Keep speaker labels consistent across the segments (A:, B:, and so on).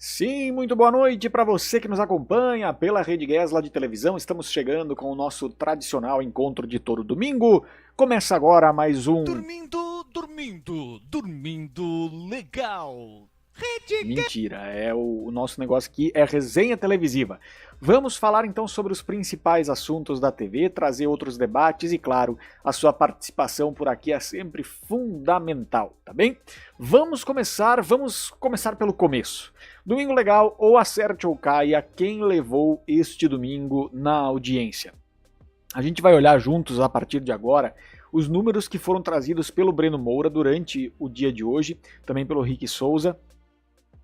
A: Sim, muito boa noite para você que nos acompanha pela Rede Gesla de televisão. Estamos chegando com o nosso tradicional encontro de todo domingo. Começa agora mais um...
B: Dormindo legal.
A: Mentira, o nosso negócio aqui é resenha televisiva. Vamos falar então sobre os principais assuntos da TV, trazer outros debates e, claro, a sua participação por aqui é sempre fundamental, tá bem? Vamos começar pelo começo. Domingo Legal ou Acerte ou Caia, quem levou este domingo na audiência? A gente vai olhar juntos, a partir de agora, os números que foram trazidos pelo Breno Moura durante o dia de hoje, também pelo Rick Souza.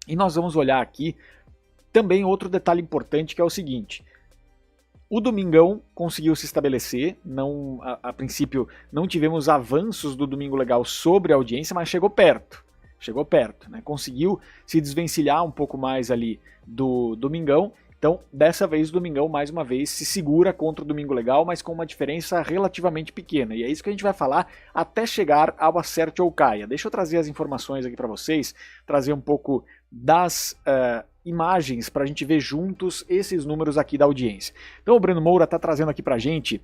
A: E nós vamos olhar aqui também outro detalhe importante, que é o seguinte: o Domingão conseguiu se estabelecer, a princípio não tivemos avanços do Domingo Legal sobre a audiência, mas chegou perto, né? Conseguiu se desvencilhar um pouco mais ali do Domingão. Então, dessa vez, o Domingão, mais uma vez, se segura contra o Domingo Legal, mas com uma diferença relativamente pequena. E é isso que a gente vai falar até chegar ao Acerte ou Caia. Deixa eu trazer as informações aqui para vocês, trazer um pouco das imagens para a gente ver juntos esses números aqui da audiência. Então, o Breno Moura está trazendo aqui para a gente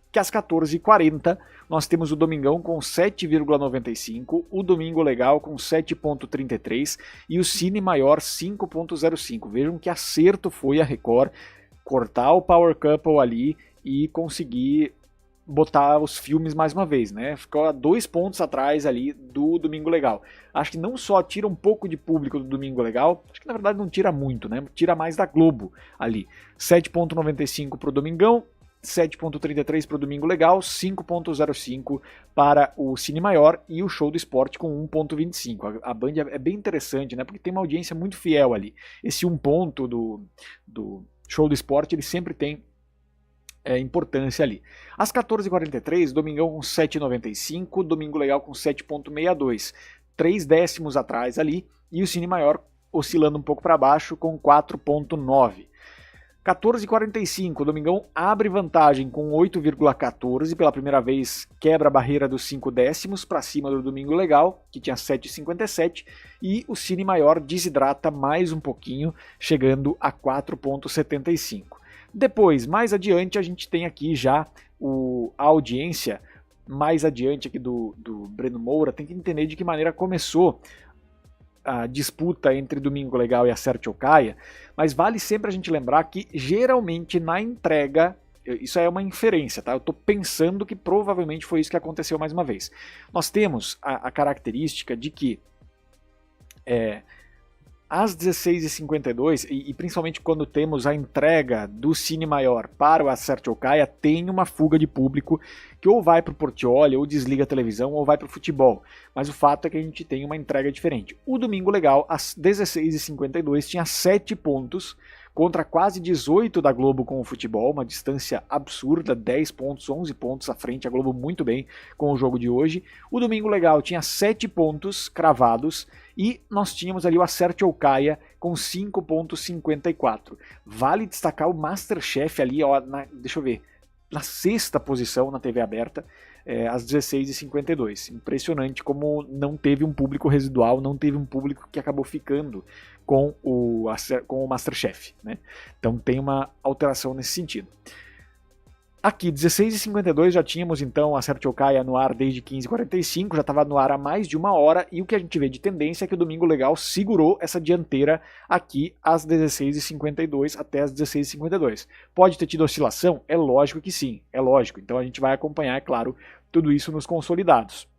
A: que às 14h40 nós temos o Domingão com 7,95, o Domingo Legal com 7,33 e o Cine Maior 5,05. Vejam que acerto foi a Record cortar o Power Couple ali e conseguir botar os filmes mais uma vez, né? Ficou a 2 pontos atrás ali do Domingo Legal. Acho que não só tira um pouco de público do Domingo Legal, acho que na verdade não tira muito, né? Tira mais da Globo ali. 7,95 pro Domingão, 7,33 para o Domingo Legal, 5,05 para o Cine Maior e o Show do Esporte com 1,25. A Band é bem interessante, né? Porque tem uma audiência muito fiel ali. Esse 1 ponto do Show do Esporte, ele sempre tem importância ali. Às 14h43, Domingão com 7,95, Domingo Legal com 7,62. 3 décimos atrás ali, e o Cine Maior oscilando um pouco para baixo com 4,9. 14h45, Domingão abre vantagem com 8,14, pela primeira vez quebra a barreira dos 5 décimos para cima do Domingo Legal, que tinha 7,57, e o Cine Maior desidrata mais um pouquinho, chegando a 4,75. Depois, mais adiante, a gente tem aqui já a audiência, mais adiante aqui do Breno Moura, tem que entender de que maneira começou a disputa entre Domingo Legal e Acerte ou Caia, mas vale sempre a gente lembrar que geralmente na entrega, isso é uma inferência, tá? Eu estou pensando que provavelmente foi isso que aconteceu mais uma vez. Nós temos a característica de que às 16h52, e principalmente quando temos a entrega do Cine Maior para o Acerte ou Caia, tem uma fuga de público que ou vai para o Portiolli, ou desliga a televisão, ou vai para o futebol. Mas o fato é que a gente tem uma entrega diferente. O Domingo Legal, às 16h52, tinha 7 pontos, contra quase 18 da Globo com o futebol, uma distância absurda, 10 pontos, 11 pontos à frente, a Globo muito bem com o jogo de hoje. O Domingo Legal tinha 7 pontos cravados e nós tínhamos ali o Acerte ou Caia com 5,54. Vale destacar o MasterChef ali, ó, deixa eu ver, na 6ª posição na TV aberta, às 16h52. Impressionante como não teve um público residual, não teve um público que acabou ficando com o MasterChef, né? Então tem uma alteração nesse sentido. Aqui, 16h52, já tínhamos então Acerte ou Caia no ar desde 15h45, já estava no ar há mais de 1 hora, e o que a gente vê de tendência é que o Domingo Legal segurou essa dianteira aqui às 16h52 até às 16h52. Pode ter tido oscilação? É lógico que sim, é lógico. Então a gente vai acompanhar, é claro, tudo isso nos consolidados.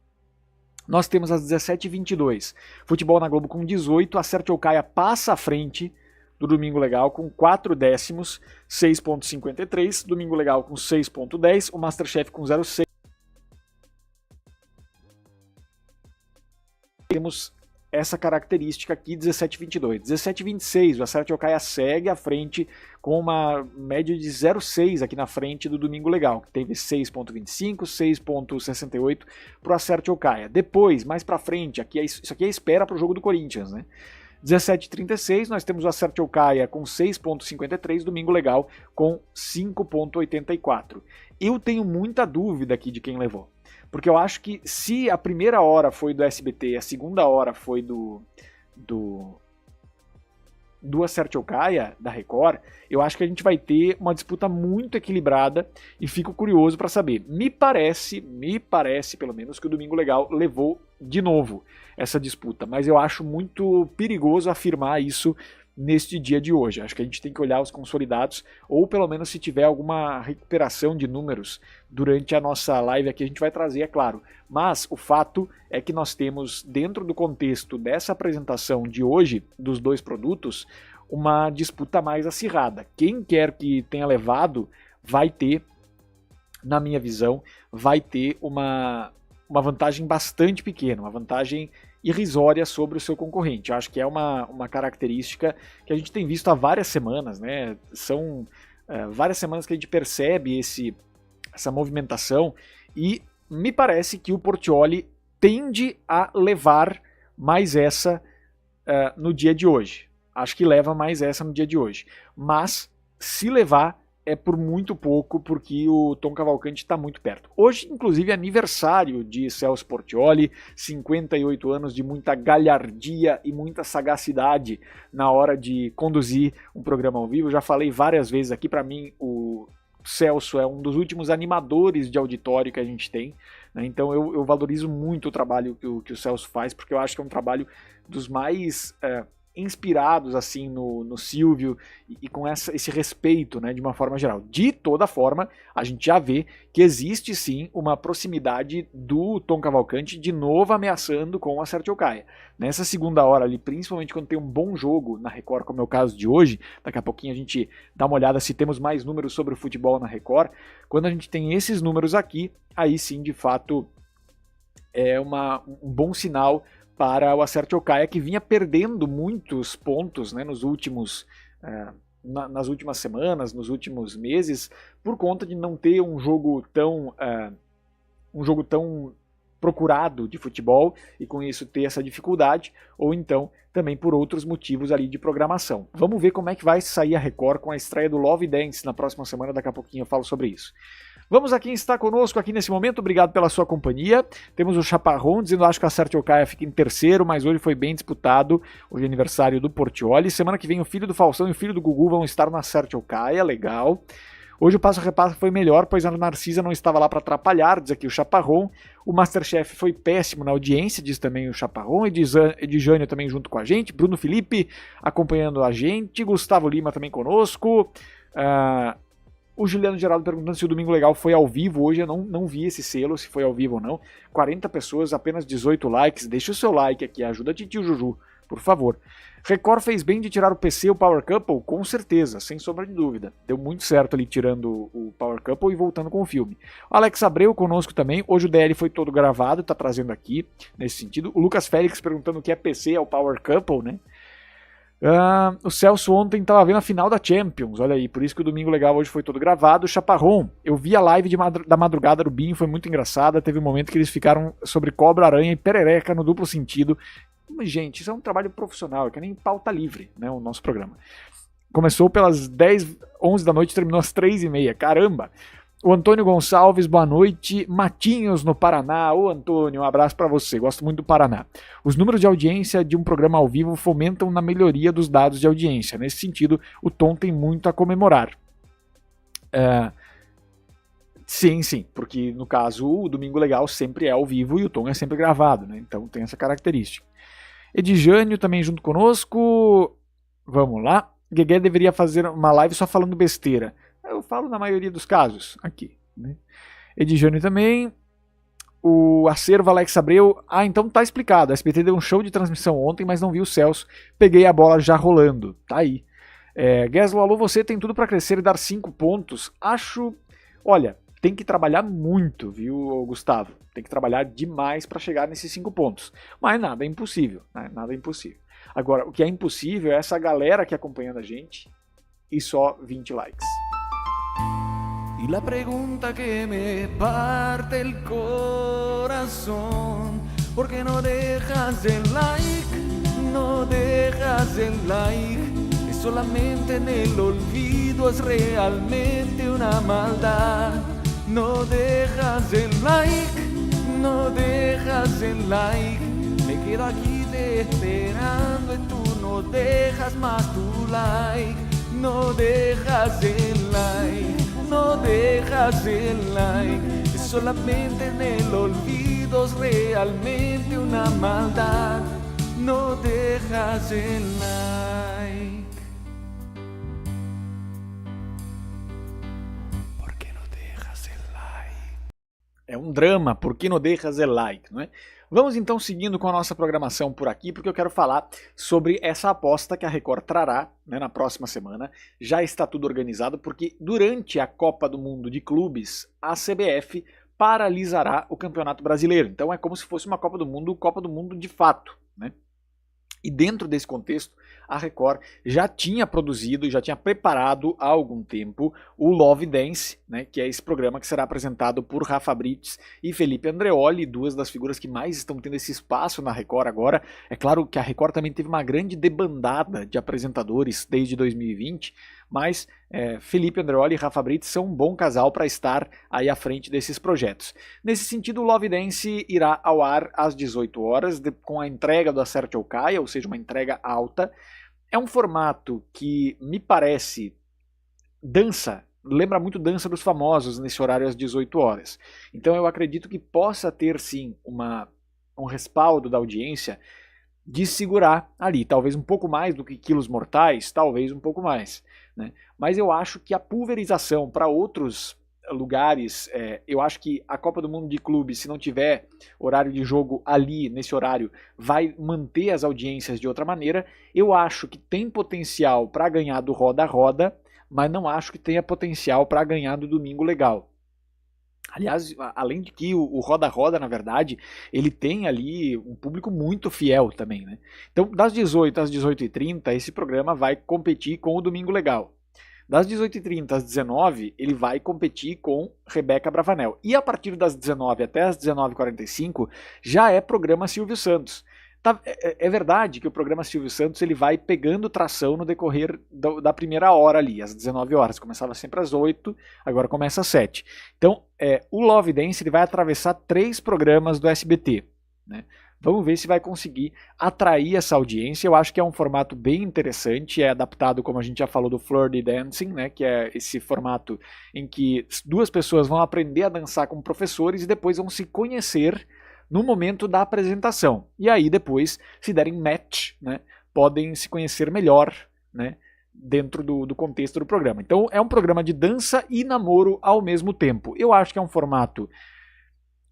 A: Nós temos às 17h22, Futebol na Globo com 18, Acerte ou Caia passa à frente do Domingo Legal com 4 décimos, 6,53, Domingo Legal com 6,10, o MasterChef com 0,6. Temos essa característica aqui, 17,22. 17,26, o Acerte ou Caia segue à frente com uma média de 0,6 aqui na frente do Domingo Legal, que teve 6,25, 6,68 para o Acerte ou Caia. Depois, mais para frente, isso aqui é a espera para o jogo do Corinthians, né? 17,36, nós temos o Acerte ou Caia com 6,53, Domingo Legal com 5,84. Eu tenho muita dúvida aqui de quem levou. Porque eu acho que se a primeira hora foi do SBT e a segunda hora foi do Acerte ou Caia, da Record, eu acho que a gente vai ter uma disputa muito equilibrada e fico curioso para saber. Me parece pelo menos que o Domingo Legal levou de novo essa disputa, mas eu acho muito perigoso afirmar isso neste dia de hoje. Acho que a gente tem que olhar os consolidados, ou pelo menos se tiver alguma recuperação de números durante a nossa live aqui, a gente vai trazer, é claro. Mas o fato é que nós temos, dentro do contexto dessa apresentação de hoje, dos dois produtos, uma disputa mais acirrada. Quem quer que tenha levado vai ter, na minha visão, vai ter uma vantagem bastante pequena, uma vantagem irrisória sobre o seu concorrente. Eu acho que é uma característica que a gente tem visto há várias semanas, né? São várias semanas que a gente percebe essa movimentação e me parece que o Portiolli tende a levar mais essa no dia de hoje. Acho que leva mais essa no dia de hoje. Mas, se levar, é por muito pouco, porque o Tom Cavalcanti está muito perto. Hoje, inclusive, é aniversário de Celso Portiolli, 58 anos de muita galhardia e muita sagacidade na hora de conduzir um programa ao vivo. Já falei várias vezes aqui, para mim, o Celso é um dos últimos animadores de auditório que a gente tem, né? Então eu valorizo muito o trabalho que o Celso faz, porque eu acho que é um trabalho dos mais inspirados assim no Silvio e com esse respeito, né, de uma forma geral. De toda forma, a gente já vê que existe sim uma proximidade do Tom Cavalcanti de novo ameaçando com o Acerte ou Caia. Nessa segunda hora ali, principalmente quando tem um bom jogo na Record, como é o caso de hoje, daqui a pouquinho a gente dá uma olhada se temos mais números sobre o futebol na Record. Quando a gente tem esses números aqui, aí sim, de fato, é um bom sinal para o Acerte ou Caia, que vinha perdendo muitos pontos, né, nas últimas semanas, nos últimos meses, por conta de não ter um jogo tão procurado de futebol e com isso ter essa dificuldade, ou então também por outros motivos ali de programação. Vamos ver como é que vai sair a Record com a estreia do Love Dance na próxima semana, daqui a pouquinho eu falo sobre isso. Vamos a quem está conosco aqui nesse momento, obrigado pela sua companhia. Temos o Chaparrão dizendo, acho que a Acerte ou Caia fica em terceiro, mas hoje foi bem disputado, hoje é aniversário do Portiolli. Semana que vem o filho do Faustão e o filho do Gugu vão estar na Acerte ou Caia, legal. Hoje o Passo a Repasso foi melhor, pois a Narcisa não estava lá para atrapalhar, diz aqui o Chaparrão. O Masterchef foi péssimo na audiência, diz também o Chaparrão. Edjânio também junto com a gente. Bruno Felipe acompanhando a gente. Gustavo Lima também conosco. O Juliano Geraldo perguntando se o Domingo Legal foi ao vivo. Hoje eu não vi esse selo, se foi ao vivo ou não. 40 pessoas, apenas 18 likes. Deixa o seu like aqui, ajuda a Titio Juju, por favor. Record fez bem de tirar o PC e o Power Couple? Com certeza, sem sombra de dúvida. Deu muito certo ali tirando o Power Couple e voltando com o filme. O Alex Abreu conosco também. Hoje o DL foi todo gravado, tá trazendo aqui nesse sentido. O Lucas Félix perguntando o que é PC, é o Power Couple, né? O Celso ontem estava vendo a final da Champions, olha aí, por isso que o Domingo Legal hoje foi todo gravado. Chaparrão, eu vi a live da madrugada do Binho, foi muito engraçada, teve um momento que eles ficaram sobre cobra, aranha e perereca no duplo sentido. Mas, gente, isso é um trabalho profissional, é que nem pauta livre, né, o nosso programa. Começou pelas 10, 11 da noite, terminou às 3h30, caramba! O Antônio Gonçalves, boa noite. Matinhos, no Paraná. Ô Antônio, um abraço para você, gosto muito do Paraná. Os números de audiência de um programa ao vivo fomentam na melhoria dos dados de audiência. Nesse sentido, o Tom tem muito a comemorar. Sim, porque no caso o Domingo Legal sempre é ao vivo e o Tom é sempre gravado, né? Então tem essa característica. Edjânio também junto conosco. Vamos lá. Guegué deveria fazer uma live só falando besteira. Eu falo na maioria dos casos aqui, né? Edjânio também. O acervo Alex Abreu. Então tá explicado. A SBT deu um show de transmissão ontem, mas não vi o Celso. Peguei a bola já rolando. Tá aí. Geslo, alô, você tem tudo para crescer e dar 5 pontos. Acho. Olha, tem que trabalhar muito, viu, Gustavo? Tem que trabalhar demais para chegar nesses 5 pontos. Mas nada é impossível, né? Nada é impossível. Agora, o que é impossível é essa galera que acompanhando a gente e só 20 likes.
B: Y la pregunta que me parte el corazón, ¿por qué no dejas el like? No dejas el like. Es solamente en el olvido, es realmente una maldad. No dejas el like, no dejas el like. Me quedo aquí te esperando y tú no dejas más tu like. No dejas el like, no dejas el like. Es solamente en el olvido, es realmente una maldad. No dejas el like. ¿Por qué no dejas el like?
A: É um drama, por que não deixas o like, não é? Vamos então seguindo com a nossa programação por aqui, porque eu quero falar sobre essa aposta que a Record trará, né, na próxima semana. Já está tudo organizado, porque durante a Copa do Mundo de Clubes, a CBF paralisará o Campeonato Brasileiro. Então é como se fosse uma Copa do Mundo de fato, né? E dentro desse contexto, a Record já tinha produzido, já tinha preparado há algum tempo o Love Dance, né, que é esse programa que será apresentado por Rafa Brites e Felipe Andreoli, duas das figuras que mais estão tendo esse espaço na Record agora. É claro que a Record também teve uma grande debandada de apresentadores desde 2020, mas Felipe Andreoli e Rafa Brites são um bom casal para estar aí à frente desses projetos. Nesse sentido, o Love Dance irá ao ar às 18 horas, com a entrega do Acerte ou Caia, ou seja, uma entrega alta. É um formato que me parece lembra muito Dança dos Famosos nesse horário às 18 horas. Então eu acredito que possa ter sim um respaldo da audiência de segurar ali, talvez um pouco mais do que Quilos Mortais, talvez um pouco mais, né? Mas eu acho que a pulverização para outros lugares, eu acho que a Copa do Mundo de Clubes, se não tiver horário de jogo ali, nesse horário, vai manter as audiências de outra maneira. Eu acho que tem potencial para ganhar do Roda Roda, mas não acho que tenha potencial para ganhar do Domingo Legal. Aliás, além de que o Roda Roda, na verdade, ele tem ali um público muito fiel também, né? Então, das 18 às 18h30, esse programa vai competir com o Domingo Legal. Das 18h30 às 19h, ele vai competir com Rebeca Bravanel. E a partir das 19h até as 19h45, já é programa Silvio Santos. É verdade que o programa Silvio Santos ele vai pegando tração no decorrer da primeira hora ali, às 19 horas. Começava sempre às 8, agora começa às 7. Então, o Love Dance ele vai atravessar 3 programas do SBT, né? Vamos ver se vai conseguir atrair essa audiência. Eu acho que é um formato bem interessante, é adaptado, como a gente já falou, do Flirty Dancing, né, que é esse formato em que 2 pessoas vão aprender a dançar com professores e depois vão se conhecer no momento da apresentação. E aí depois, se derem match, né, podem se conhecer melhor, né, dentro do contexto do programa. Então é um programa de dança e namoro ao mesmo tempo. Eu acho que é um formato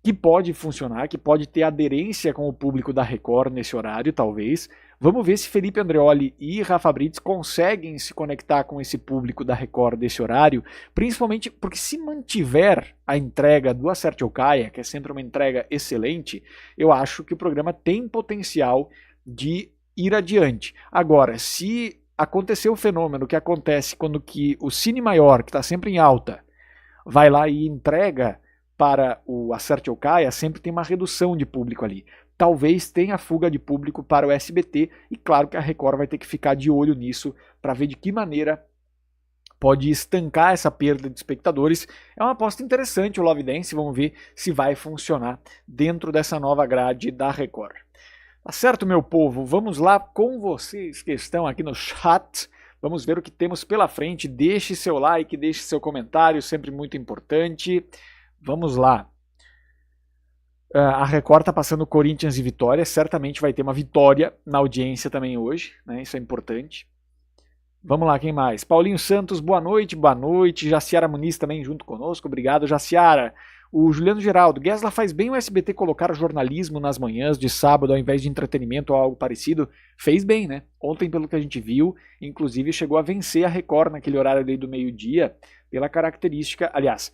A: que pode funcionar, que pode ter aderência com o público da Record nesse horário, talvez. Vamos ver se Felipe Andreoli e Rafa Brites conseguem se conectar com esse público da Record desse horário, principalmente porque se mantiver a entrega do Acerte ou Caia, que é sempre uma entrega excelente, eu acho que o programa tem potencial de ir adiante. Agora, se acontecer o fenômeno que acontece quando que o Cine Maior, que está sempre em alta, vai lá e entrega para o Acerte ou Caia, sempre tem uma redução de público ali. Talvez tenha fuga de público para o SBT, e claro que a Record vai ter que ficar de olho nisso para ver de que maneira pode estancar essa perda de espectadores. É uma aposta interessante o Love Dance, vamos ver se vai funcionar dentro dessa nova grade da Record. Tá certo, meu povo? Vamos lá com vocês que estão aqui no chat. Vamos ver o que temos pela frente. Deixe seu like, deixe seu comentário, sempre muito importante. Vamos lá. A Record está passando Corinthians e Vitória. Certamente vai ter uma vitória na audiência também hoje, né? Isso é importante. Vamos lá, quem mais? Paulinho Santos, boa noite, boa noite. Jaciara Muniz também junto conosco. Obrigado, Jaciara. O Juliano Geraldo, Gessler faz bem o SBT colocar jornalismo nas manhãs de sábado ao invés de entretenimento ou algo parecido? Fez bem, né? Ontem, pelo que a gente viu, inclusive chegou a vencer a Record naquele horário ali do meio-dia, pela característica, aliás,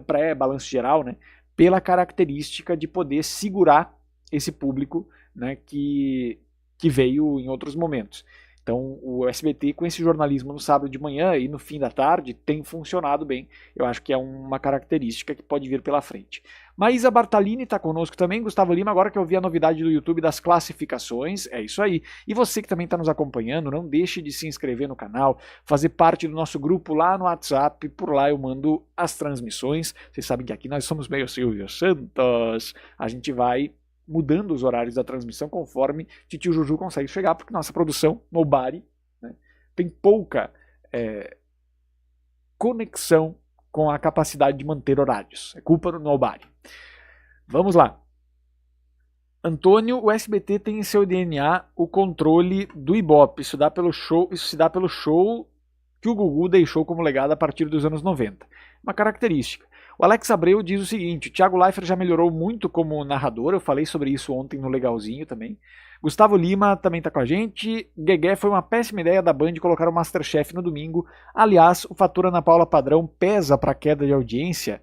A: pré-balanço geral, né, pela característica de poder segurar esse público, né, que veio em outros momentos. Então o SBT com esse jornalismo no sábado de manhã e no fim da tarde tem funcionado bem. Eu acho que é uma característica que pode vir pela frente. Maísa Bartalini está conosco também. Gustavo Lima, agora que eu vi a novidade do YouTube das classificações, é isso aí. E você que também está nos acompanhando, não deixe de se inscrever no canal, fazer parte do nosso grupo lá no WhatsApp, por lá eu mando as transmissões. Vocês sabem que aqui nós somos meio Silvio Santos, a gente vai mudando os horários da transmissão conforme Titio Juju consegue chegar, porque nossa produção, Nobody, né, tem pouca conexão com a capacidade de manter horários. É culpa do Nobody. Vamos lá. Antônio, o SBT tem em seu DNA o controle do Ibope. Isso se dá pelo show que o Gugu deixou como legado a partir dos anos 90. Uma característica. O Alex Abreu diz o seguinte: o Thiago Leifert já melhorou muito como narrador, eu falei sobre isso ontem no Legalzinho também. Gustavo Lima também está com a gente. Guegué, foi uma péssima ideia da Band colocar o Masterchef no domingo. Aliás, o fator Ana Paula Padrão pesa para a queda de audiência.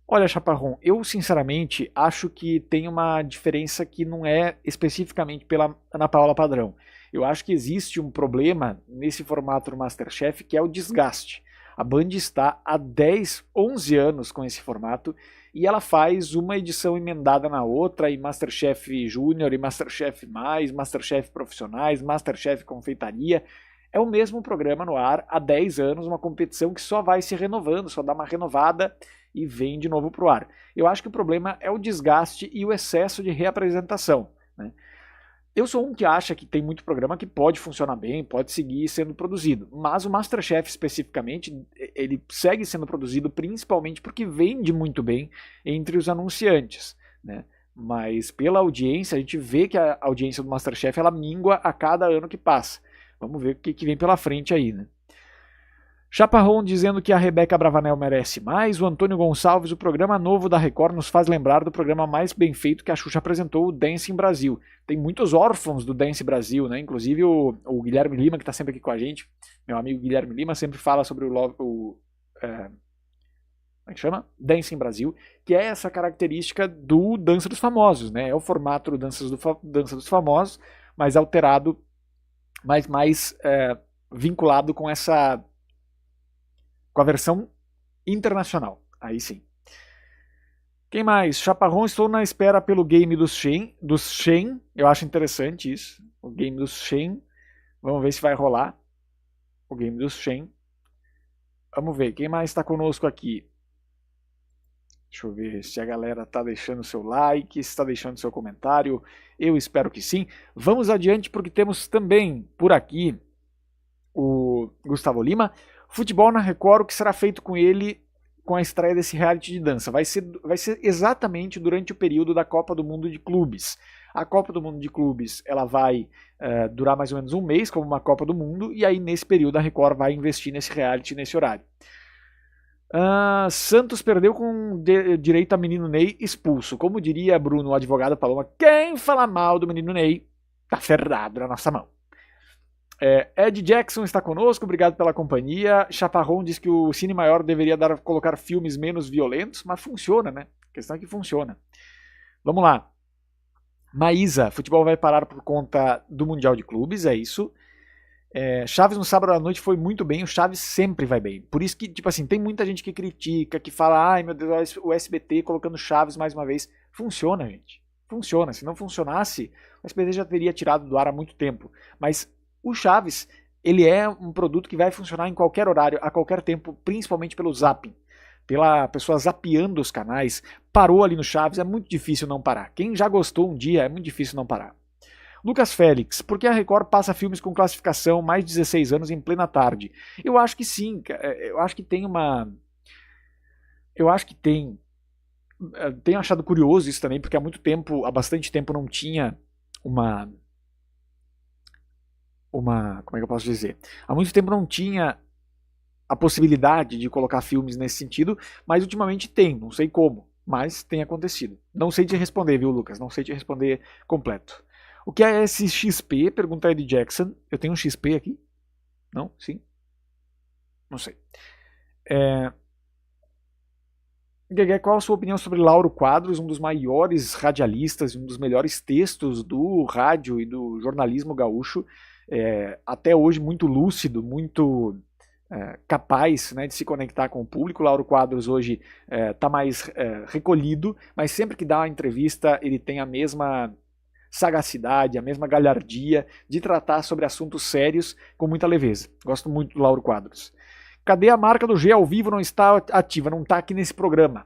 A: Olha, Chaparrão, eu sinceramente acho que tem uma diferença que não é especificamente pela Ana Paula Padrão. Eu acho que existe um problema nesse formato do Masterchef, que é o desgaste. A Band está há 10, 11 anos com esse formato e ela faz uma edição emendada na outra, e Masterchef Júnior, e Masterchef Mais, Masterchef Profissionais, Masterchef Confeitaria. É o mesmo programa no ar há 10 anos, uma competição que só vai se renovando, só dá uma renovada e vem de novo para o ar. Eu acho que o problema é o desgaste e o excesso de reapresentação, né? Eu sou um que acha que tem muito programa que pode funcionar bem, pode seguir sendo produzido, mas o Masterchef especificamente, ele segue sendo produzido principalmente porque vende muito bem entre os anunciantes, né? Mas pela audiência, a gente vê que a audiência do Masterchef ela mingua a cada ano que passa. Vamos ver o que vem pela frente aí, né? Chaparrão dizendo que a Rebeca Bravanel merece mais. O Antônio Gonçalves, o programa novo da Record nos faz lembrar do programa mais bem feito que a Xuxa apresentou, o Dance em Brasil. Tem muitos órfãos do Dance Brasil, né? Inclusive o Guilherme Lima, que está sempre aqui com a gente, meu amigo Guilherme Lima, sempre fala sobre como é que chama? Dance em Brasil, que é essa característica do Dança dos Famosos, né? É o formato do Dança dos Famosos, mas alterado, mas mais vinculado com a versão internacional. Aí sim. Quem mais? Chaparrão, estou na espera pelo game dos Shen. Eu acho interessante isso. O game dos Shen. Vamos ver se vai rolar. O game dos Shen. Vamos ver. Quem mais está conosco aqui? Deixa eu ver se a galera está deixando seu like, se está deixando seu comentário. Eu espero que sim. Vamos adiante porque temos também por aqui o Gustavo Lima. Futebol na Record, o que será feito com ele com a estreia desse reality de dança? Vai ser exatamente durante o período da Copa do Mundo de Clubes. A Copa do Mundo de Clubes ela vai durar mais ou menos um mês, como uma Copa do Mundo, e aí nesse período a Record vai investir nesse reality, nesse horário. Santos perdeu com direito a menino Ney expulso. Como diria Bruno, o advogado Paloma, quem fala mal do menino Ney tá ferrado na nossa mão. Ed Jackson está conosco, obrigado pela companhia. Chaparrão diz que o Cine Maior deveria colocar filmes menos violentos, mas funciona, né? A questão é que funciona. Vamos lá. Maísa, futebol vai parar por conta do Mundial de Clubes, é isso. Chaves no sábado à noite foi muito bem, o Chaves sempre vai bem. Por isso que, tipo assim, tem muita gente que critica, que fala, ai meu Deus, o SBT colocando Chaves mais uma vez. Funciona, gente. Funciona. Se não funcionasse, o SBT já teria tirado do ar há muito tempo. Mas o Chaves, ele é um produto que vai funcionar em qualquer horário, a qualquer tempo, principalmente pelo zapping. Pela pessoa zapeando os canais, parou ali no Chaves, é muito difícil não parar. Quem já gostou um dia, é muito difícil não parar. Lucas Félix, por que a Record passa filmes com classificação mais de 16 anos em plena tarde? Eu acho que sim, eu acho que tem uma... Eu acho que tem... Tenho achado curioso isso também, porque há bastante tempo não tinha uma... Como é que eu posso dizer? Há muito tempo não tinha a possibilidade de colocar filmes nesse sentido, mas ultimamente tem, não sei como, mas tem acontecido. Não sei te responder, viu, Lucas? Não sei te responder completo. O que é esse XP? Pergunta Ed Jackson. Eu tenho um XP aqui? Não? Sim? Não sei. Guegué, qual a sua opinião sobre Lauro Quadros, um dos maiores radialistas, um dos melhores textos do rádio e do jornalismo gaúcho, até hoje muito lúcido, muito capaz, né, de se conectar com o público. Lauro Quadros hoje está mais recolhido, mas sempre que dá uma entrevista ele tem a mesma sagacidade, a mesma galhardia de tratar sobre assuntos sérios com muita leveza. Gosto muito do Lauro Quadros. Cadê a marca do G ao vivo? Não está ativa, não está aqui nesse programa.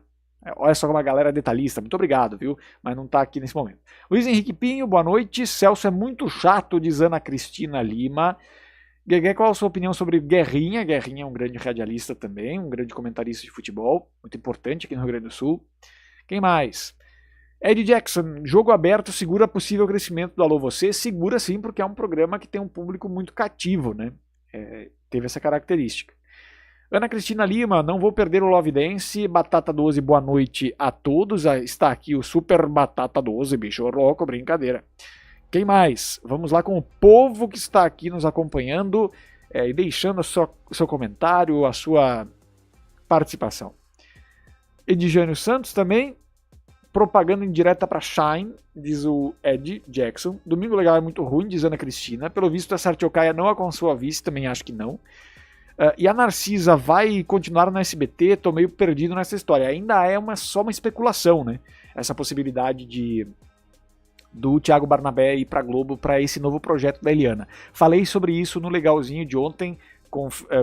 A: Olha só como a galera é detalhista, muito obrigado, viu? Mas não está aqui nesse momento. Luiz Henrique Pinho, boa noite. Celso é muito chato, diz Ana Cristina Lima. Guegué, qual a sua opinião sobre Guerrinha? Guerrinha é um grande radialista também, um grande comentarista de futebol, muito importante aqui no Rio Grande do Sul. Quem mais? Ed Jackson, jogo aberto segura possível crescimento do Alô Você? Segura sim, porque é um programa que tem um público muito cativo, né? Teve essa característica. Ana Cristina Lima, não vou perder o Love Dance. Batata 12, boa noite a todos. Está aqui o Super Batata 12, bicho louco, brincadeira. Quem mais? Vamos lá com o povo que está aqui nos acompanhando e deixando o seu comentário, a sua participação. Edjânio Santos também. Propaganda indireta para Shine, diz o Ed Jackson. Domingo Legal é muito ruim, diz Ana Cristina. Pelo visto, a Sartiocaia não a consou a vice, também acho que não. E a Narcisa vai continuar no SBT? Tô meio perdido nessa história. Ainda é só uma especulação, né? Essa possibilidade do Thiago Barnabé ir pra Globo para esse novo projeto da Eliana. Falei sobre isso no Legalzinho de ontem,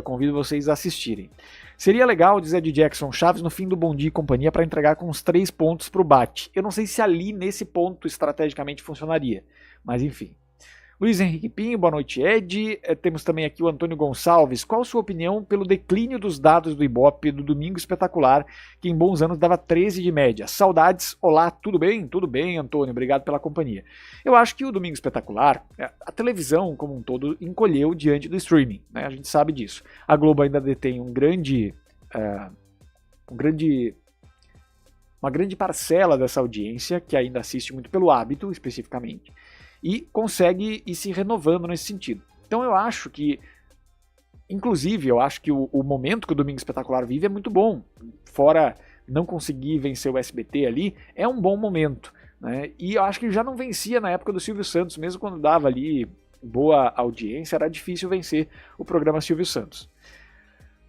A: convido vocês a assistirem. Seria legal, diz Ed Jackson, Chaves no fim do Bom Dia e Companhia para entregar com uns 3 pontos pro Bate. Eu não sei se ali nesse ponto estrategicamente funcionaria, mas enfim. Luiz Henrique Pinho, boa noite, Ed. Temos também aqui o Antônio Gonçalves. Qual a sua opinião pelo declínio dos dados do Ibope do Domingo Espetacular, que em bons anos dava 13 de média? Saudades, olá, tudo bem? Tudo bem, Antônio, obrigado pela companhia. Eu acho que o Domingo Espetacular, a televisão como um todo, encolheu diante do streaming, né? A gente sabe disso. A Globo ainda detém uma grande parcela dessa audiência, que ainda assiste muito pelo hábito, especificamente, e consegue ir se renovando nesse sentido. Então eu acho que, inclusive, o momento que o Domingo Espetacular vive é muito bom. Fora não conseguir vencer o SBT ali, é um bom momento, né? E eu acho que já não vencia na época do Silvio Santos, mesmo quando dava ali boa audiência, era difícil vencer o programa Silvio Santos.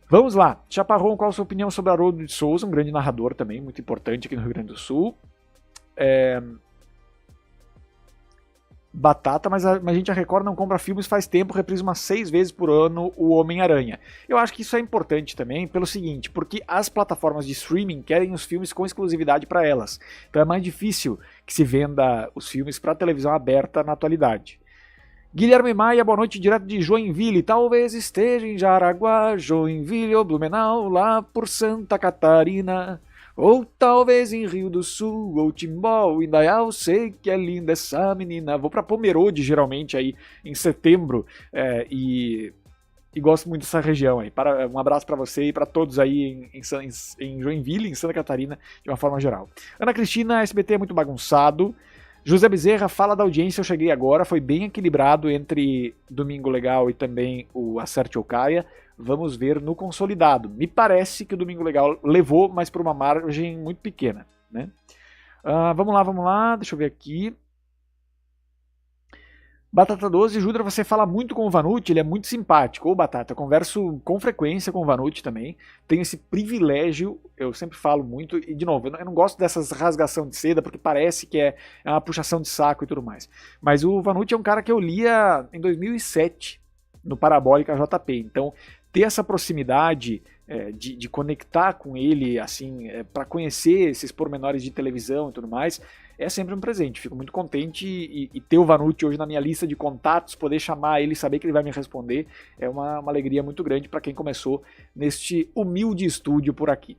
A: Vamos lá. Chaparrão, qual a sua opinião sobre Haroldo de Souza, um grande narrador também, muito importante aqui no Rio Grande do Sul. Batata, mas a gente, a Record, não compra filmes faz tempo, reprisa umas 6 vezes por ano o Homem-Aranha. Eu acho que isso é importante também pelo seguinte, porque as plataformas de streaming querem os filmes com exclusividade para elas. Então é mais difícil que se venda os filmes para televisão aberta na atualidade. Guilherme Maia, boa noite, direto de Joinville. Talvez esteja em Jaraguá, Joinville ou Blumenau, lá por Santa Catarina. Ou talvez em Rio do Sul, ou Timbó, ou Indaial, sei que é linda essa menina. Vou pra Pomerode, geralmente, aí em setembro, e gosto muito dessa região aí. Um abraço para você e para todos aí em Joinville, em Santa Catarina, de uma forma geral. Ana Cristina, SBT é muito bagunçado. José Bezerra, fala da audiência, eu cheguei agora, foi bem equilibrado entre Domingo Legal e também o Acerte ou Caia. Vamos ver no consolidado. Me parece que o Domingo Legal levou, mas por uma margem muito pequena, né? Vamos lá, deixa eu ver aqui. Batata 12, Judra, você fala muito com o Vanucci, ele é muito simpático. Ô Batata, eu converso com frequência com o Vanucci também, tenho esse privilégio, eu sempre falo muito, e de novo, eu não gosto dessas rasgação de seda, porque parece que é uma puxação de saco e tudo mais. Mas o Vanucci é um cara que eu lia em 2007, no Parabólica JP, então ter essa proximidade de conectar com ele, assim, para conhecer esses pormenores de televisão e tudo mais, é sempre um presente. Fico muito contente e ter o Vanucci hoje na minha lista de contatos, poder chamar ele e saber que ele vai me responder, é uma alegria muito grande para quem começou neste humilde estúdio por aqui.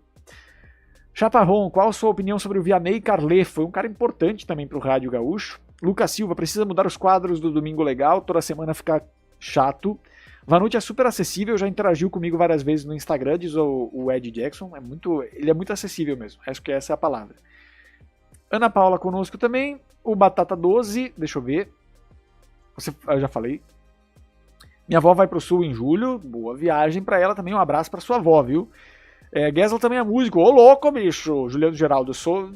A: Chaparrão, qual a sua opinião sobre o Vianney Carlet? Foi um cara importante também para o Rádio Gaúcho. Lucas Silva, precisa mudar os quadros do Domingo Legal, toda semana ficar chato. Vanucci é super acessível, já interagiu comigo várias vezes no Instagram, diz o Ed Jackson, ele é muito acessível mesmo, acho que essa é a palavra. Ana Paula conosco também, o Batata 12, deixa eu ver, eu já falei. Minha avó vai pro sul em julho, boa viagem para ela também, um abraço para sua avó, viu? Gessler também é músico. Ô louco, bicho! Juliano Geraldo, sou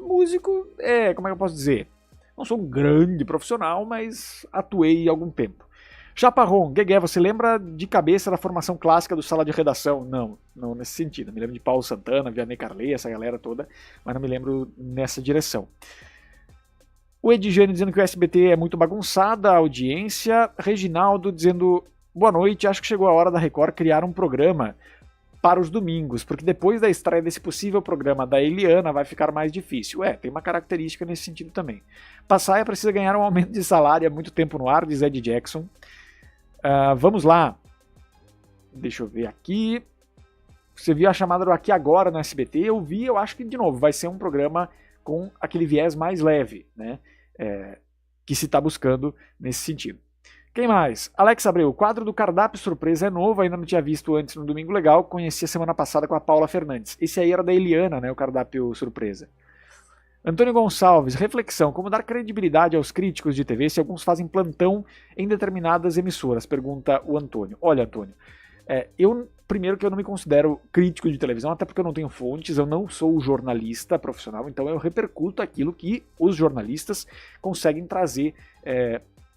A: músico, como é que eu posso dizer? Não sou um grande profissional, mas atuei há algum tempo. Chaparron, Guegué, você lembra de cabeça da formação clássica do Sala de Redação? Não nesse sentido. Me lembro de Paulo Santana, Vianney Carley, essa galera toda, mas não me lembro nessa direção. O Edjane dizendo que o SBT é muito bagunçada, a audiência. Reginaldo dizendo, boa noite, acho que chegou a hora da Record criar um programa para os domingos, porque depois da estreia desse possível programa da Eliana vai ficar mais difícil. Tem uma característica nesse sentido também. Passaia precisa ganhar um aumento de salário há muito tempo no ar, diz Ed Jackson. Vamos lá. Deixa eu ver aqui. Você viu a chamada do Aqui Agora no SBT? Eu vi, eu acho que, de novo, vai ser um programa com aquele viés mais leve, né? Que se está buscando nesse sentido. Quem mais? Alex Abreu, o quadro do Cardápio Surpresa é novo, ainda não tinha visto antes no Domingo Legal, conheci a semana passada com a Paula Fernandes. Esse aí era da Eliana, né? O Cardápio Surpresa. Antônio Gonçalves, reflexão, como dar credibilidade aos críticos de TV se alguns fazem plantão em determinadas emissoras? Pergunta o Antônio. Olha, Antônio, primeiro que eu não me considero crítico de televisão, até porque eu não tenho fontes, eu não sou jornalista profissional, então eu repercuto aquilo que os jornalistas conseguem trazer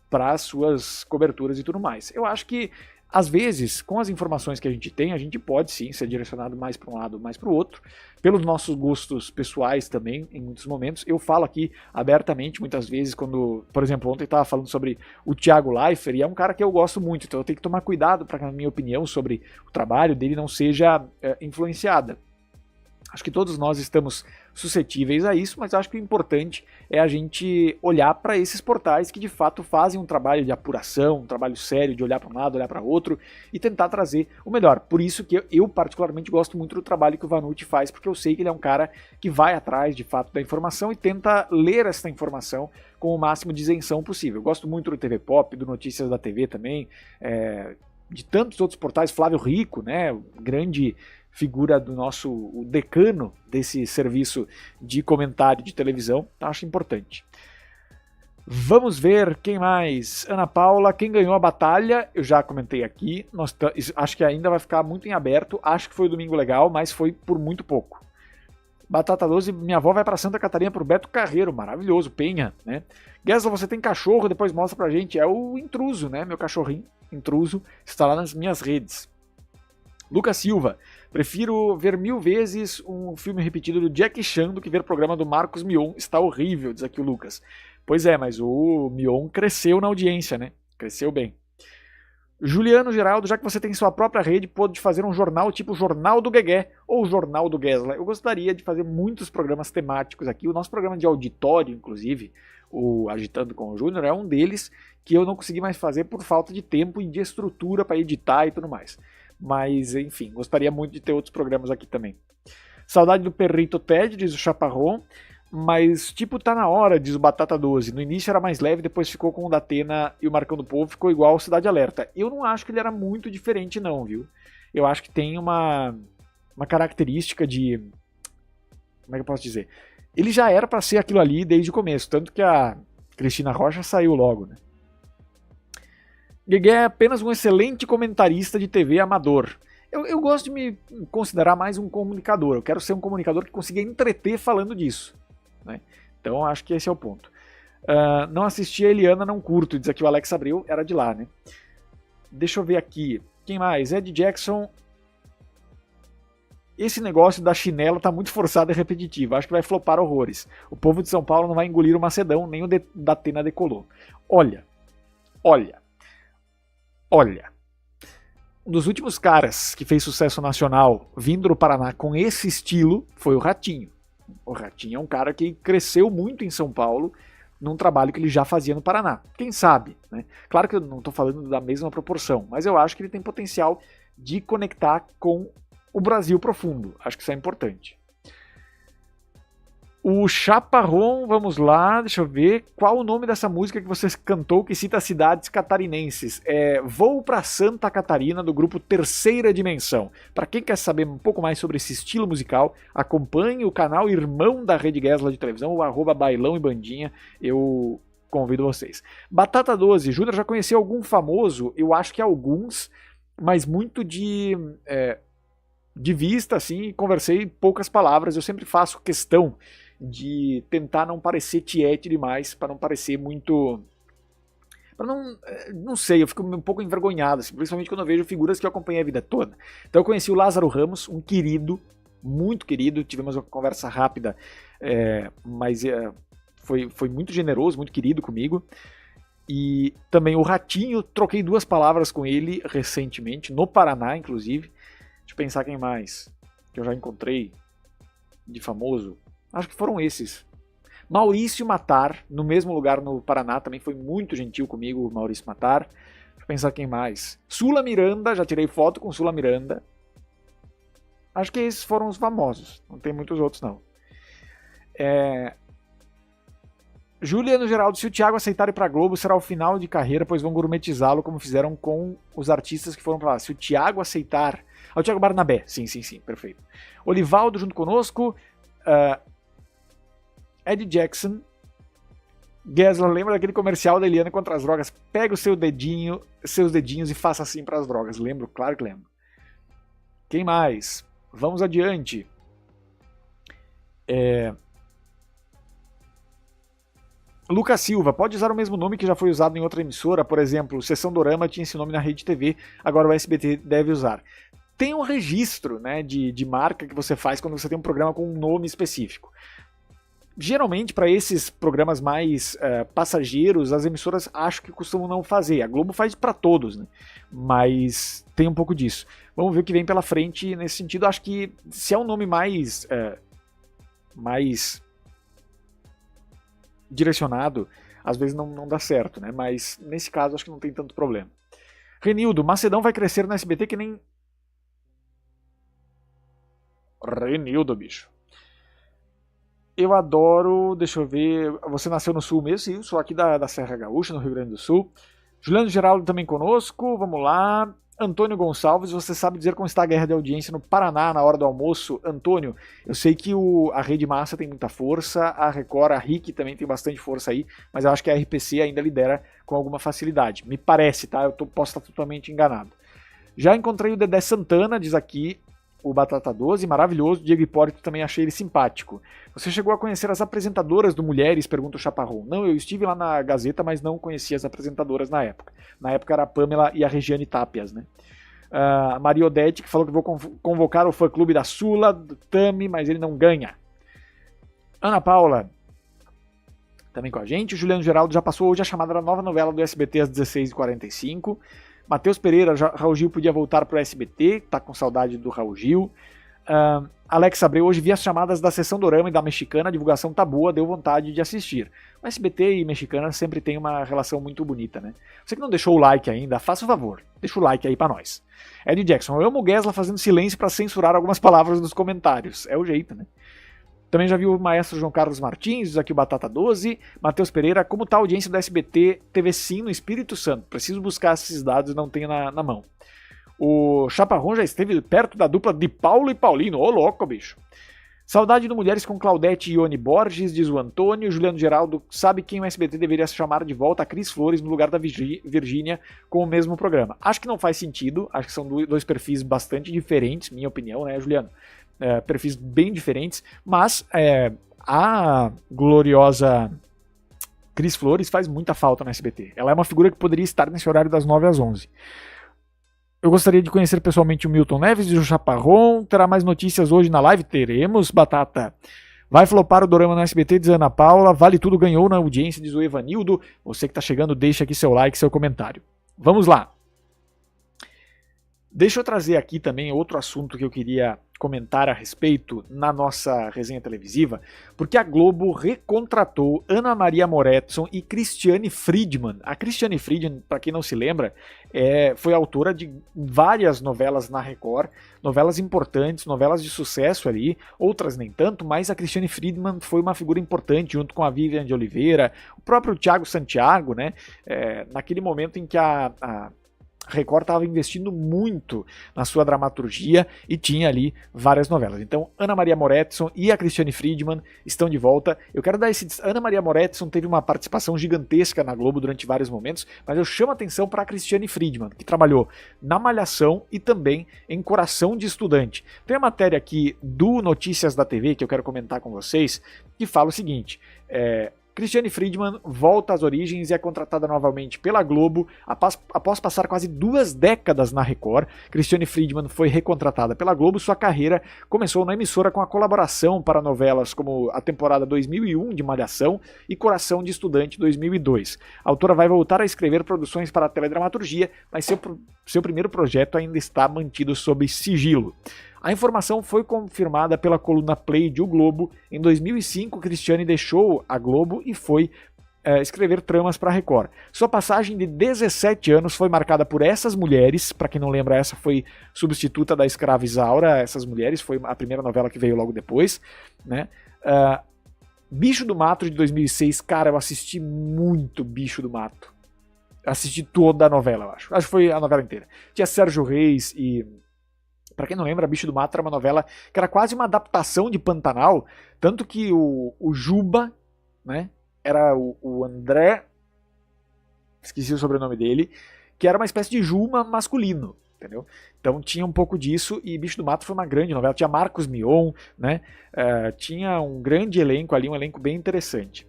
A: para as suas coberturas e tudo mais. Eu acho que, às vezes, com as informações que a gente tem, a gente pode sim ser direcionado mais para um lado, mais para o outro, pelos nossos gostos pessoais também, em muitos momentos. Eu falo aqui abertamente, muitas vezes, quando, por exemplo, ontem eu estava falando sobre o Thiago Leifert, e é um cara que eu gosto muito, então eu tenho que tomar cuidado para que a minha opinião sobre o trabalho dele não seja influenciada. Acho que todos nós estamos suscetíveis a isso, mas acho que o importante é a gente olhar para esses portais que de fato fazem um trabalho de apuração, um trabalho sério de olhar para um lado, olhar para outro e tentar trazer o melhor. Por isso que eu particularmente gosto muito do trabalho que o Vanucci faz, porque eu sei que ele é um cara que vai atrás de fato da informação e tenta ler essa informação com o máximo de isenção possível. Eu gosto muito do TV Pop, do Notícias da TV também, de tantos outros portais, Flávio Rico, né, grande figura do o decano desse serviço de comentário de televisão, então acho importante. Vamos ver quem mais. Ana Paula, quem ganhou a batalha, eu já comentei aqui, acho que ainda vai ficar muito em aberto, acho que foi o Domingo Legal, mas foi por muito pouco. Batata 12, minha avó vai para Santa Catarina pro Beto Carreiro, maravilhoso, Penha, né? Gessler, você tem cachorro, depois mostra pra gente, é o Intruso, né? Meu cachorrinho, Intruso, está lá nas minhas redes. Lucas Silva, prefiro ver 1000 vezes um filme repetido do Jackie Chan do que ver o programa do Marcos Mion, está horrível, diz aqui o Lucas. Pois é, mas o Mion cresceu na audiência, né? Cresceu bem. Juliano Geraldo, já que você tem sua própria rede, pode fazer um jornal tipo Jornal do Guegué ou Jornal do Gessler. Eu gostaria de fazer muitos programas temáticos aqui. O nosso programa de auditório, inclusive, o Agitando com o Júnior, é um deles que eu não consegui mais fazer por falta de tempo e de estrutura para editar e tudo mais. Mas, enfim, gostaria muito de ter outros programas aqui também. Saudade do Perrito Ted, diz o Chaparron. Mas, tipo, tá na hora, diz o Batata 12. No início era mais leve, depois ficou com o Datena e o Marcão do Povo, ficou igual ao Cidade Alerta. Eu não acho que ele era muito diferente, não, viu? Eu acho que tem uma característica de... Como é que eu posso dizer? Ele já era pra ser aquilo ali desde o começo, tanto que a Cristina Rocha saiu logo, né? Guegué é apenas um excelente comentarista de TV amador. Eu gosto de me considerar mais um comunicador. Eu quero ser um comunicador que consiga entreter falando disso, né? Então acho que esse é o ponto. Não assisti a Eliana, não curto. Diz aqui o Alex Abreu, era de lá, né? Deixa eu ver aqui. Quem mais? Ed Jackson. Esse negócio da chinela tá muito forçado e repetitivo. Acho que vai flopar horrores. O povo de São Paulo não vai engolir o Macedão, nem o Datena decolou. Olha. Um dos últimos caras que fez sucesso nacional vindo do Paraná com esse estilo foi o Ratinho. O Ratinho é um cara que cresceu muito em São Paulo num trabalho que ele já fazia no Paraná. Quem sabe, né? Claro que eu não estou falando da mesma proporção, mas eu acho que ele tem potencial de conectar com o Brasil profundo. Acho que isso é importante. O Chaparron, vamos lá, deixa eu ver. Qual o nome dessa música que você cantou que cita cidades catarinenses? Vou pra Santa Catarina, do grupo Terceira Dimensão. Para quem quer saber um pouco mais sobre esse estilo musical, acompanhe o canal Irmão da Rede Gessler de televisão, o @bailão e bandinha. Eu convido vocês. Batata 12, Júnior já conheceu algum famoso? Eu acho que alguns, mas muito de... de vista, assim, conversei em poucas palavras. Eu sempre faço questão de tentar não parecer tiete demais, para não parecer muito... Para não sei, eu fico um pouco envergonhado, assim, principalmente quando eu vejo figuras que eu acompanhei a vida toda. Então eu conheci o Lázaro Ramos, um querido, muito querido, tivemos uma conversa rápida, mas foi muito generoso, muito querido comigo. E também o Ratinho, troquei 2 palavras com ele recentemente, no Paraná, inclusive. Deixa eu pensar quem mais que eu já encontrei de famoso. Acho que foram esses. Maurício Matar, no mesmo lugar no Paraná, também foi muito gentil comigo, Maurício Matar. Deixa eu pensar quem mais. Sula Miranda, já tirei foto com Sula Miranda. Acho que esses foram os famosos, não tem muitos outros não. Juliano Geraldo, se o Thiago aceitar ir pra Globo, será o final de carreira, pois vão gourmetizá-lo como fizeram com os artistas que foram pra lá. Se o Thiago aceitar... o Thiago Barnabé, sim, perfeito. Olivaldo junto conosco... Ed Jackson, Gessler, lembra daquele comercial da Eliana contra as drogas? Pega o seus dedinhos e faça assim para as drogas. Lembro? Claro que lembro. Quem mais? Vamos adiante. Lucas Silva, pode usar o mesmo nome que já foi usado em outra emissora? Por exemplo, Sessão Dorama tinha esse nome na Rede TV, agora o SBT deve usar. Tem um registro, né, de marca que você faz quando você tem um programa com um nome específico. Geralmente, para esses programas mais passageiros, as emissoras acho que costumam não fazer. A Globo faz para todos, né? Mas tem um pouco disso. Vamos ver o que vem pela frente nesse sentido. Acho que se é um nome mais direcionado, às vezes não dá certo, né? Mas nesse caso acho que não tem tanto problema. Renildo, Macedão vai crescer no SBT que nem... Renildo, bicho. Eu adoro, deixa eu ver, você nasceu no Sul mesmo? Sim, sou aqui da Serra Gaúcha, no Rio Grande do Sul. Juliano Geraldo também conosco, vamos lá. Antônio Gonçalves, você sabe dizer como está a guerra de audiência no Paraná na hora do almoço? Antônio, eu sei que a Rede Massa tem muita força, a Record, a RIC também tem bastante força aí, mas eu acho que a RPC ainda lidera com alguma facilidade. Me parece, tá? Posso estar totalmente enganado. Já encontrei o Dedé Santana, diz aqui, o Batata 12, maravilhoso. Diego Hipólito, também achei ele simpático. Você chegou a conhecer as apresentadoras do Mulheres? Pergunta o Chaparrão. Não, eu estive lá na Gazeta, mas não conhecia as apresentadoras na época. Na época era a Pamela e a Regiane Tapias, né? A Maria Odete, que falou que vou convocar o fã-clube da Sula, do Tami, mas ele não ganha. Ana Paula, também com a gente. O Juliano Geraldo já passou hoje a chamada da nova novela do SBT às 16h45. Matheus Pereira, Raul Gil podia voltar para o SBT, tá com saudade do Raul Gil. Alex Abreu, hoje vi as chamadas da Sessão Dorama e da Mexicana, a divulgação tá boa, deu vontade de assistir. O SBT e Mexicana sempre tem uma relação muito bonita, né? Você que não deixou o like ainda, faça o favor, deixa o like aí para nós. Ed Jackson, eu amo o Gessler fazendo silêncio para censurar algumas palavras nos comentários. É o jeito, né? Também já viu o maestro João Carlos Martins, diz aqui o Batata 12. Matheus Pereira, como tá a audiência do SBT TV Sim no Espírito Santo? Preciso buscar esses dados, não tenho na mão. O Chaparrão já esteve perto da dupla de Paulo e Paulino. Ô, louco, bicho. Saudade do Mulheres com Claudete e Ione Borges, diz o Antônio. Juliano Geraldo, sabe quem o SBT deveria chamar de volta? A Cris Flores no lugar da Virgínia com o mesmo programa. Acho que não faz sentido, acho que são dois perfis bastante diferentes, minha opinião, né, Juliano? Perfis bem diferentes, mas a gloriosa Cris Flores faz muita falta no SBT. Ela é uma figura que poderia estar nesse horário das 9 às 11. Eu gostaria de conhecer pessoalmente o Milton Neves e o Chaparron. Terá mais notícias hoje na live? Teremos, Batata. Vai flopar o dorama no SBT, diz a Ana Paula. Vale tudo, ganhou na audiência, diz o Evanildo. Você que está chegando, deixa aqui seu like, seu comentário. Vamos lá. Deixa eu trazer aqui também outro assunto que eu queria comentar a respeito na nossa resenha televisiva, porque a Globo recontratou Ana Maria Moretson e Cristiane Friedman. A Cristiane Friedman, para quem não se lembra, foi autora de várias novelas na Record, novelas importantes, novelas de sucesso ali, outras nem tanto, mas a Cristiane Friedman foi uma figura importante junto com a Vivian de Oliveira, o próprio Thiago Santiago, né? Naquele momento em que a a Record estava investindo muito na sua dramaturgia e tinha ali várias novelas. Então, Ana Maria Moretson e a Cristiane Friedman estão de volta. Eu quero dar esse... Ana Maria Moretson teve uma participação gigantesca na Globo durante vários momentos, mas eu chamo a atenção para a Cristiane Friedman, que trabalhou na Malhação e também em Coração de Estudante. Tem a matéria aqui do Notícias da TV, que eu quero comentar com vocês, que fala o seguinte... Cristiane Friedman volta às origens e é contratada novamente pela Globo após passar quase 2 décadas na Record. Cristiane Friedman foi recontratada pela Globo. Sua carreira começou na emissora com a colaboração para novelas como a temporada 2001 de Malhação e Coração de Estudante 2002. A autora vai voltar a escrever produções para a teledramaturgia, mas seu primeiro projeto ainda está mantido sob sigilo. A informação foi confirmada pela coluna Play de O Globo. Em 2005, Cristiane deixou a Globo e foi escrever tramas para a Record. Sua passagem de 17 anos foi marcada por Essas Mulheres. Para quem não lembra, essa foi substituta da Escrava Isaura. Essas Mulheres foi a primeira novela que veio logo depois, né? Bicho do Mato, de 2006. Cara, eu assisti muito Bicho do Mato. Assisti toda a novela, eu acho. Acho que foi a novela inteira. Tinha Sérgio Reis e... Pra quem não lembra, Bicho do Mato era uma novela que era quase uma adaptação de Pantanal, tanto que o Juba, né, era o André, esqueci o sobrenome dele, que era uma espécie de Juma masculino, entendeu? Então tinha um pouco disso, e Bicho do Mato foi uma grande novela, tinha Marcos Mion, né, tinha um grande elenco ali, um elenco bem interessante.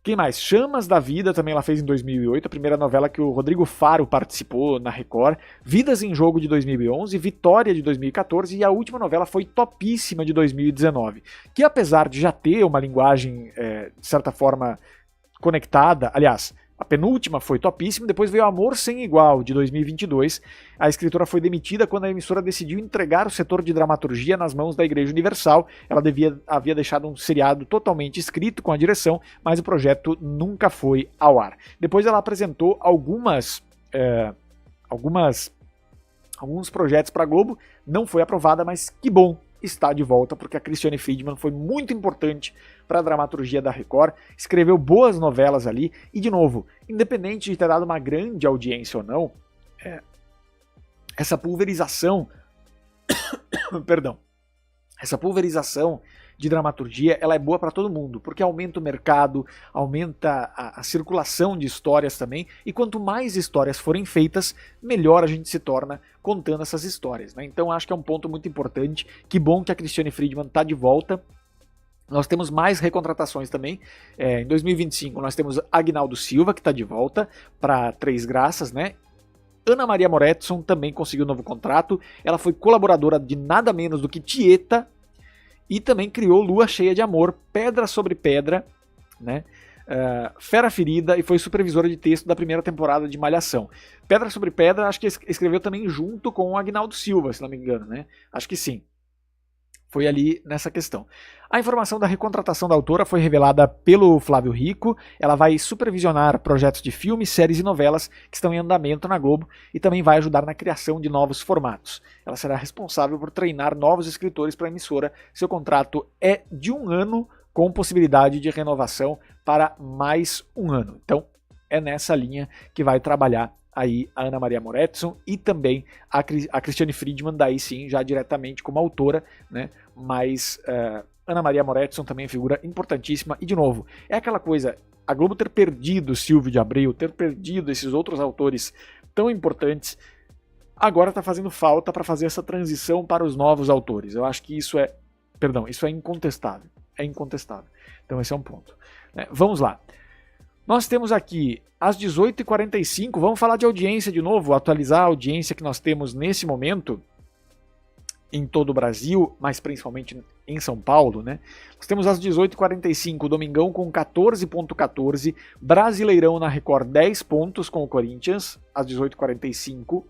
A: Quem mais? Chamas da Vida, também ela fez em 2008, a primeira novela que o Rodrigo Faro participou na Record. Vidas em Jogo, de 2011, Vitória, de 2014, e a última novela foi Topíssima, de 2019, que apesar de já ter uma linguagem, de certa forma, conectada, aliás, a penúltima foi Topíssima, depois veio Amor Sem Igual, de 2022. A escritora foi demitida quando a emissora decidiu entregar o setor de dramaturgia nas mãos da Igreja Universal. Ela havia deixado um seriado totalmente escrito com a direção, mas o projeto nunca foi ao ar. Depois ela apresentou alguns projetos para a Globo, não foi aprovada, mas que bom, está de volta, porque a Cristiane Friedman foi muito importante para a dramaturgia da Record, escreveu boas novelas ali, e de novo, independente de ter dado uma grande audiência ou não, essa pulverização perdão, essa pulverização de dramaturgia, ela é boa para todo mundo, porque aumenta o mercado, aumenta a circulação de histórias também, e quanto mais histórias forem feitas, melhor a gente se torna contando essas histórias, né? Então acho que é um ponto muito importante. Que bom que a Cristiane Friedman está de volta. Nós temos mais recontratações também. Em 2025 nós temos Agnaldo Silva, que está de volta para Três Graças, né? Ana Maria Moretson também conseguiu um novo contrato. Ela foi colaboradora de nada menos do que Tieta, e também criou Lua Cheia de Amor, Pedra sobre Pedra, né? Fera Ferida, e foi supervisora de texto da primeira temporada de Malhação. Pedra sobre Pedra, acho que escreveu também junto com o Agnaldo Silva, se não me engano, né? Acho que sim. Foi ali nessa questão. A informação da recontratação da autora foi revelada pelo Flávio Rico. Ela vai supervisionar projetos de filmes, séries e novelas que estão em andamento na Globo e também vai ajudar na criação de novos formatos. Ela será responsável por treinar novos escritores para a emissora. Seu contrato é de 1 ano, com possibilidade de renovação para mais 1 ano. Então, é nessa linha que vai trabalhar aí a Ana Maria Moretson e também a Cristiane Friedman, daí sim, já diretamente como autora, né? Mas Ana Maria Moretson também é figura importantíssima. E, de novo, é aquela coisa, a Globo ter perdido Silvio de Abreu, ter perdido esses outros autores tão importantes, agora está fazendo falta para fazer essa transição para os novos autores. Eu acho que isso é incontestável. É incontestável. Então esse é um ponto, né? Vamos lá. Nós temos aqui às 18h45, vamos falar de audiência de novo, atualizar a audiência que nós temos nesse momento em todo o Brasil, mas principalmente em São Paulo, né? Nós temos às 18h45, Domingão com 14.14, Brasileirão na Record 10 pontos com o Corinthians, às 18h45,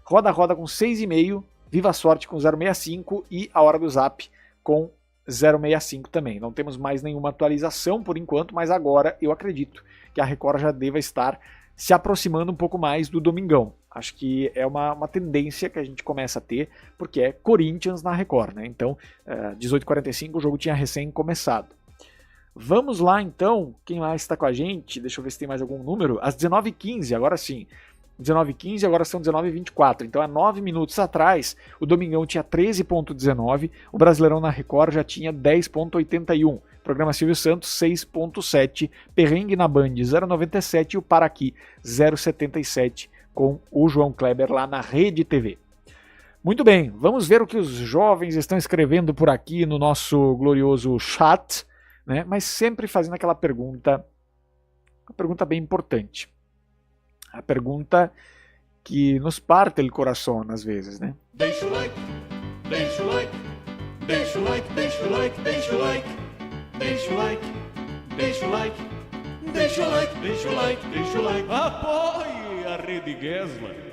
A: Roda Roda com 6,5, Viva Sorte com 0,65 e A Hora do Zap com 0,65 também. Não temos mais nenhuma atualização por enquanto, mas agora eu acredito que a Record já deva estar se aproximando um pouco mais do Domingão. Acho que é uma tendência que a gente começa a ter, porque é Corinthians na Record, né? Então, 18h45 o jogo tinha recém começado. Vamos lá então, quem mais está com a gente? Deixa eu ver se tem mais algum número. Às 19h15, agora sim. 19h15, agora são 19h24. Então, há 9 minutos atrás, o Domingão tinha 13,19, o Brasileirão na Record já tinha 10,81. Programa Silvio Santos, 6,7. Perrengue na Band, 0,97. E o Paraqui, 0,77, com o João Kleber lá na Rede TV. Muito bem, vamos ver o que os jovens estão escrevendo por aqui no nosso glorioso chat, né? Mas sempre fazendo aquela pergunta, uma pergunta bem importante. A pergunta que nos parte o coração às vezes, né?
B: Deixa o like, deixa o like, deixa o like, deixa o like, deixa o like, deixa o like, deixa o like, deixa o like, deixa o like, deixa o like. Apoie a Rede Gesla.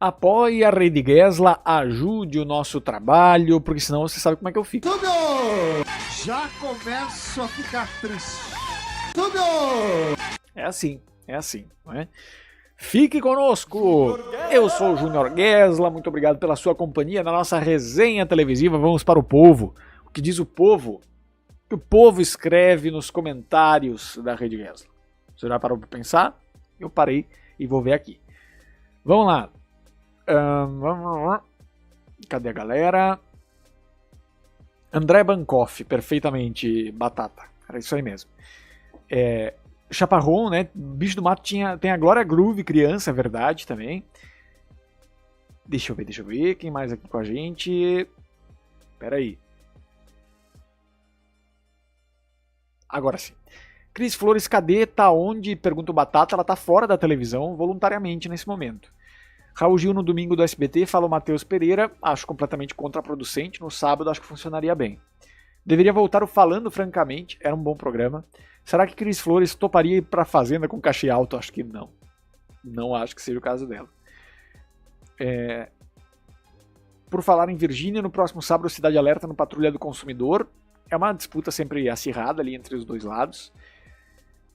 A: Apoie a Rede Gesla, ajude o nosso trabalho, porque senão você sabe como é que eu fico.
C: Tudo! Já começo a ficar triste. Tudo!
A: É assim, não é? Fique conosco! Eu sou o Júnior Gesla, muito obrigado pela sua companhia na nossa resenha televisiva. Vamos para o povo. O que diz o povo? O que o povo escreve nos comentários da Rede Gesla. Você já parou para pensar? Eu parei e vou ver aqui. Vamos lá. Cadê a galera? André Bancoff, perfeitamente, Batata. Era isso aí mesmo. Chaparrão, né? Bicho do Mato tem a Glória Groove, criança, é verdade também. Deixa eu ver. Quem mais aqui com a gente? Pera aí. Agora sim. Cris Flores, cadê? Tá onde? Pergunta o Batata. Ela tá fora da televisão voluntariamente nesse momento. Raul Gil no domingo do SBT, fala o Matheus Pereira. Acho completamente contraproducente. No sábado acho que funcionaria bem. Deveria voltar o Falando Francamente. Era um bom programa. Será que Cris Flores toparia ir pra Fazenda com cachê alto? Acho que não. Não acho que seja o caso dela. Por falar em Virgínia, no próximo sábado, Cidade Alerta no Patrulha do Consumidor. É uma disputa sempre acirrada ali entre os dois lados.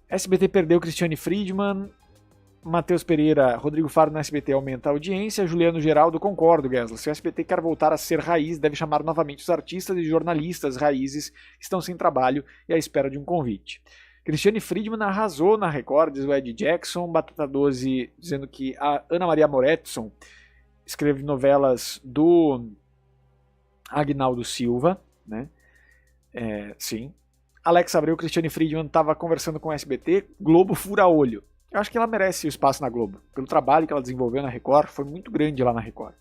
A: SBT perdeu Cristiane Friedman. Matheus Pereira, Rodrigo Faro no SBT aumenta a audiência. Juliano Geraldo, concordo, Gesla. Se o SBT quer voltar a ser raiz, deve chamar novamente os artistas e jornalistas raízes que estão sem trabalho e à espera de um convite. Cristiane Friedman arrasou na Record, diz o Ed Jackson. Batata 12 dizendo que a Ana Maria Moretson escreve novelas do Agnaldo Silva, né? Sim. Alex Abreu, Cristiane Friedman estava conversando com o SBT. Globo fura olho. Eu acho que ela merece o espaço na Globo. Pelo trabalho que ela desenvolveu na Record, foi muito grande lá na Record.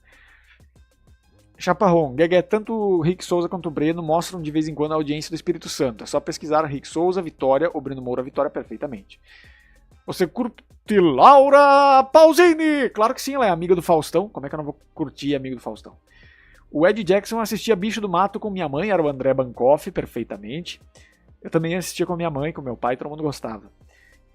A: Chaparrão, Guegué, tanto o Rick Souza quanto o Breno mostram de vez em quando a audiência do Espírito Santo. É só pesquisar Rick Souza, Vitória, ou Breno Moura, Vitória, perfeitamente. Você curte Laura Pausini? Claro que sim, ela é amiga do Faustão. Como é que eu não vou curtir amigo do Faustão? O Ed Jackson assistia Bicho do Mato com minha mãe, era o André Bancoff, perfeitamente. Eu também assistia com minha mãe, com meu pai, todo mundo gostava.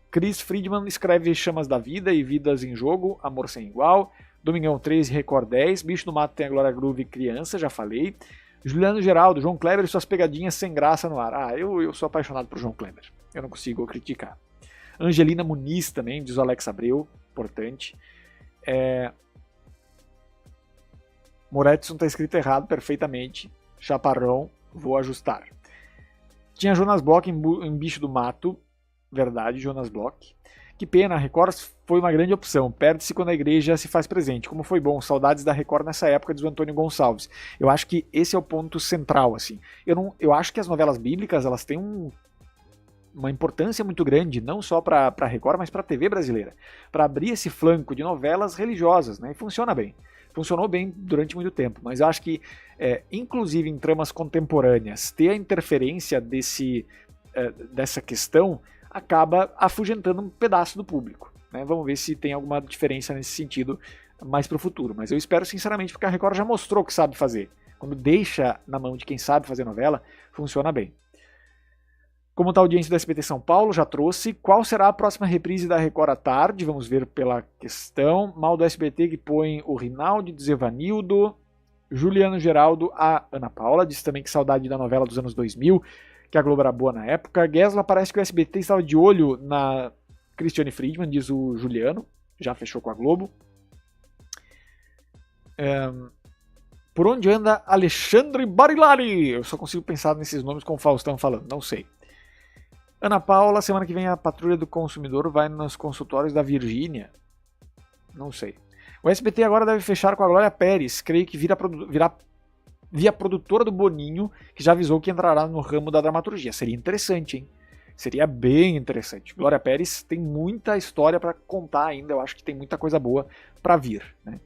A: Chris Friedman escreve Chamas da Vida e Vidas em Jogo, Amor Sem Igual. Domingão 13, Record 10. Bicho do Mato tem a Glória Groove, criança, já falei. Juliano Geraldo, João Kleber e suas pegadinhas sem graça no ar. Eu sou apaixonado por João Kleber. Eu não consigo criticar. Angelina Muniz também, diz o Alex Abreu, importante. Moretson está escrito errado perfeitamente. Chaparrão, vou ajustar. Tinha Jonas Bloch em Bicho do Mato. Verdade, Jonas Bloch. Que pena, a Record foi uma grande opção. Perde-se quando a igreja se faz presente. Como foi bom, saudades da Record nessa época, diz o Antônio Gonçalves. Eu acho que esse é o ponto central, assim. Eu acho que as novelas bíblicas, elas têm uma importância muito grande, não só para a Record, mas para a TV brasileira. Para abrir esse flanco de novelas religiosas, né? E funciona bem. Funcionou bem durante muito tempo, mas eu acho que, inclusive em tramas contemporâneas, ter a interferência dessa questão acaba afugentando um pedaço do público, né? Vamos ver se tem alguma diferença nesse sentido mais para o futuro, mas eu espero sinceramente, porque a Record já mostrou o que sabe fazer. Quando deixa na mão de quem sabe fazer novela, funciona bem. Como está a audiência do SBT São Paulo, já trouxe. Qual será a próxima reprise da Record à tarde? Vamos ver pela questão. Mal do SBT que põe o Rinaldi, diz Evanildo. Juliano Geraldo, a Ana Paula, diz também que saudade da novela dos anos 2000, que a Globo era boa na época. Gesla, parece que o SBT estava de olho na Cristiane Friedman, diz o Juliano, já fechou com a Globo. Por onde anda Alexandre Barilari? Eu só consigo pensar nesses nomes com o Faustão falando, não sei. Ana Paula, semana que vem a Patrulha do Consumidor vai nos consultórios da Virgínia. Não sei. O SBT agora deve fechar com a Glória Pérez, creio que virá via produtora do Boninho, que já avisou que entrará no ramo da dramaturgia. Seria interessante, hein? Seria bem interessante. Glória Pérez tem muita história para contar ainda, eu acho que tem muita coisa boa para vir, né?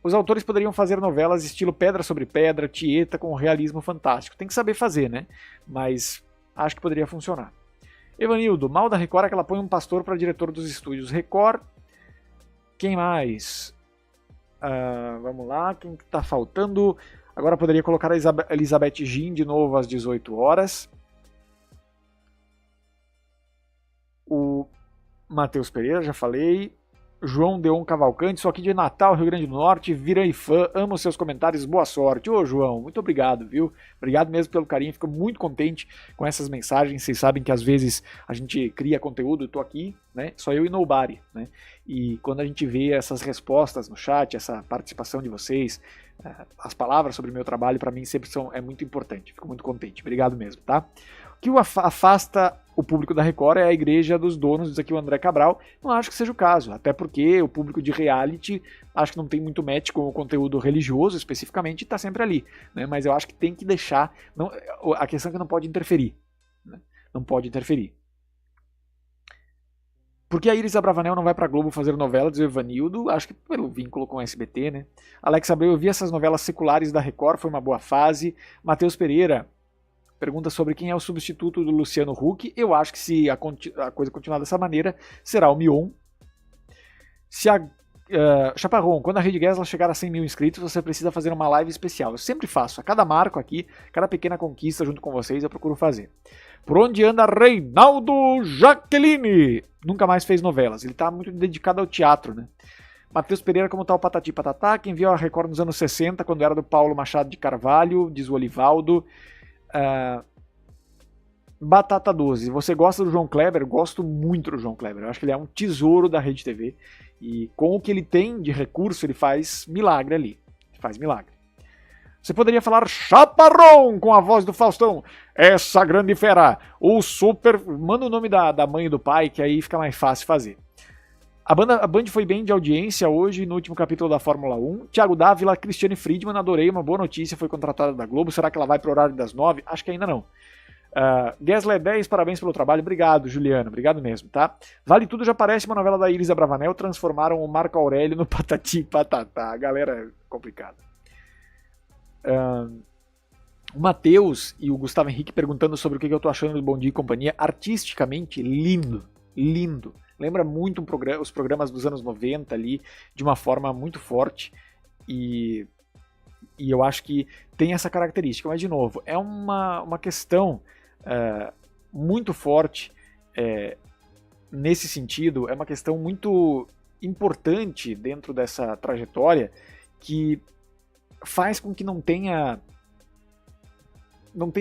A: Os autores poderiam fazer novelas estilo Pedra sobre Pedra, Tieta, com realismo fantástico. Tem que saber fazer, né? Mas acho que poderia funcionar. Evanildo, mal da Record é que ela põe um pastor para diretor dos estúdios Record. Quem mais? Vamos lá, quem tá faltando? Agora poderia colocar a Elizabeth Gin de novo às 18 horas. O Matheus Pereira, já falei. João Deon Cavalcante, sou aqui de Natal, Rio Grande do Norte, virei fã, amo seus comentários, boa sorte. Ô João, muito obrigado, viu? Obrigado mesmo pelo carinho, fico muito contente com essas mensagens. Vocês sabem que às vezes a gente cria conteúdo, eu tô aqui, né? Só eu e nobody, né? E quando a gente vê essas respostas no chat, essa participação de vocês, as palavras sobre o meu trabalho, para mim sempre é muito importante, fico muito contente. Obrigado mesmo, tá? O que afasta o público da Record é a igreja dos donos, diz aqui o André Cabral. Não acho que seja o caso, até porque o público de reality acho que não tem muito match com o conteúdo religioso especificamente e está sempre ali, né? Mas eu acho que tem que deixar, a questão é que não pode interferir, né? Não pode interferir. Por que a Iris Abravanel não vai pra Globo fazer novela, diz o Evanildo? Acho que pelo vínculo com o SBT, né? Alex Abreu, eu vi essas novelas seculares da Record, foi uma boa fase. Matheus Pereira pergunta sobre quem é o substituto do Luciano Huck. Eu acho que se a coisa continuar dessa maneira, será o Mion. Se a Chaparron, quando a Rede Gessler chegar a 100 mil inscritos, você precisa fazer uma live especial. Eu sempre faço, a cada marco aqui, cada pequena conquista junto com vocês, eu procuro fazer. Por onde anda Reinaldo Jaqueline? Nunca mais fez novelas, ele tá muito dedicado ao teatro, né? Matheus Pereira, como tá o Patati Patatá? Quem viu a Record nos anos 60, quando era do Paulo Machado de Carvalho, diz o Olivaldo. Batata 12, você gosta do João Kleber? Gosto muito do João Kleber, eu acho que ele é um tesouro da Rede TV e com o que ele tem de recurso ele faz milagre ali, faz milagre. Você poderia falar Chaparrão com a voz do Faustão, essa grande fera, o super, manda o nome da mãe e do pai que aí fica mais fácil fazer. A Band foi bem de audiência hoje no último capítulo da Fórmula 1. Thiago Dávila, Cristiane Friedman, adorei, uma boa notícia, foi contratada da Globo. Será que ela vai para o horário das 9? Acho que ainda não. Gessler 10, parabéns pelo trabalho. Obrigado, Juliana, obrigado mesmo, tá? Vale Tudo já parece uma novela da Iris Abravanel, transformaram o Marco Aurélio no Patati Patatá. A galera é complicada. O Matheus e o Gustavo Henrique perguntando sobre o que eu tô achando do Bom Dia e Companhia. Artisticamente, lindo, lindo. Lembra muito os programas dos anos 90 ali, de uma forma muito forte, e eu acho que tem essa característica, mas de novo, é uma questão muito forte nesse sentido, é uma questão muito importante dentro dessa trajetória, que faz com que não tenha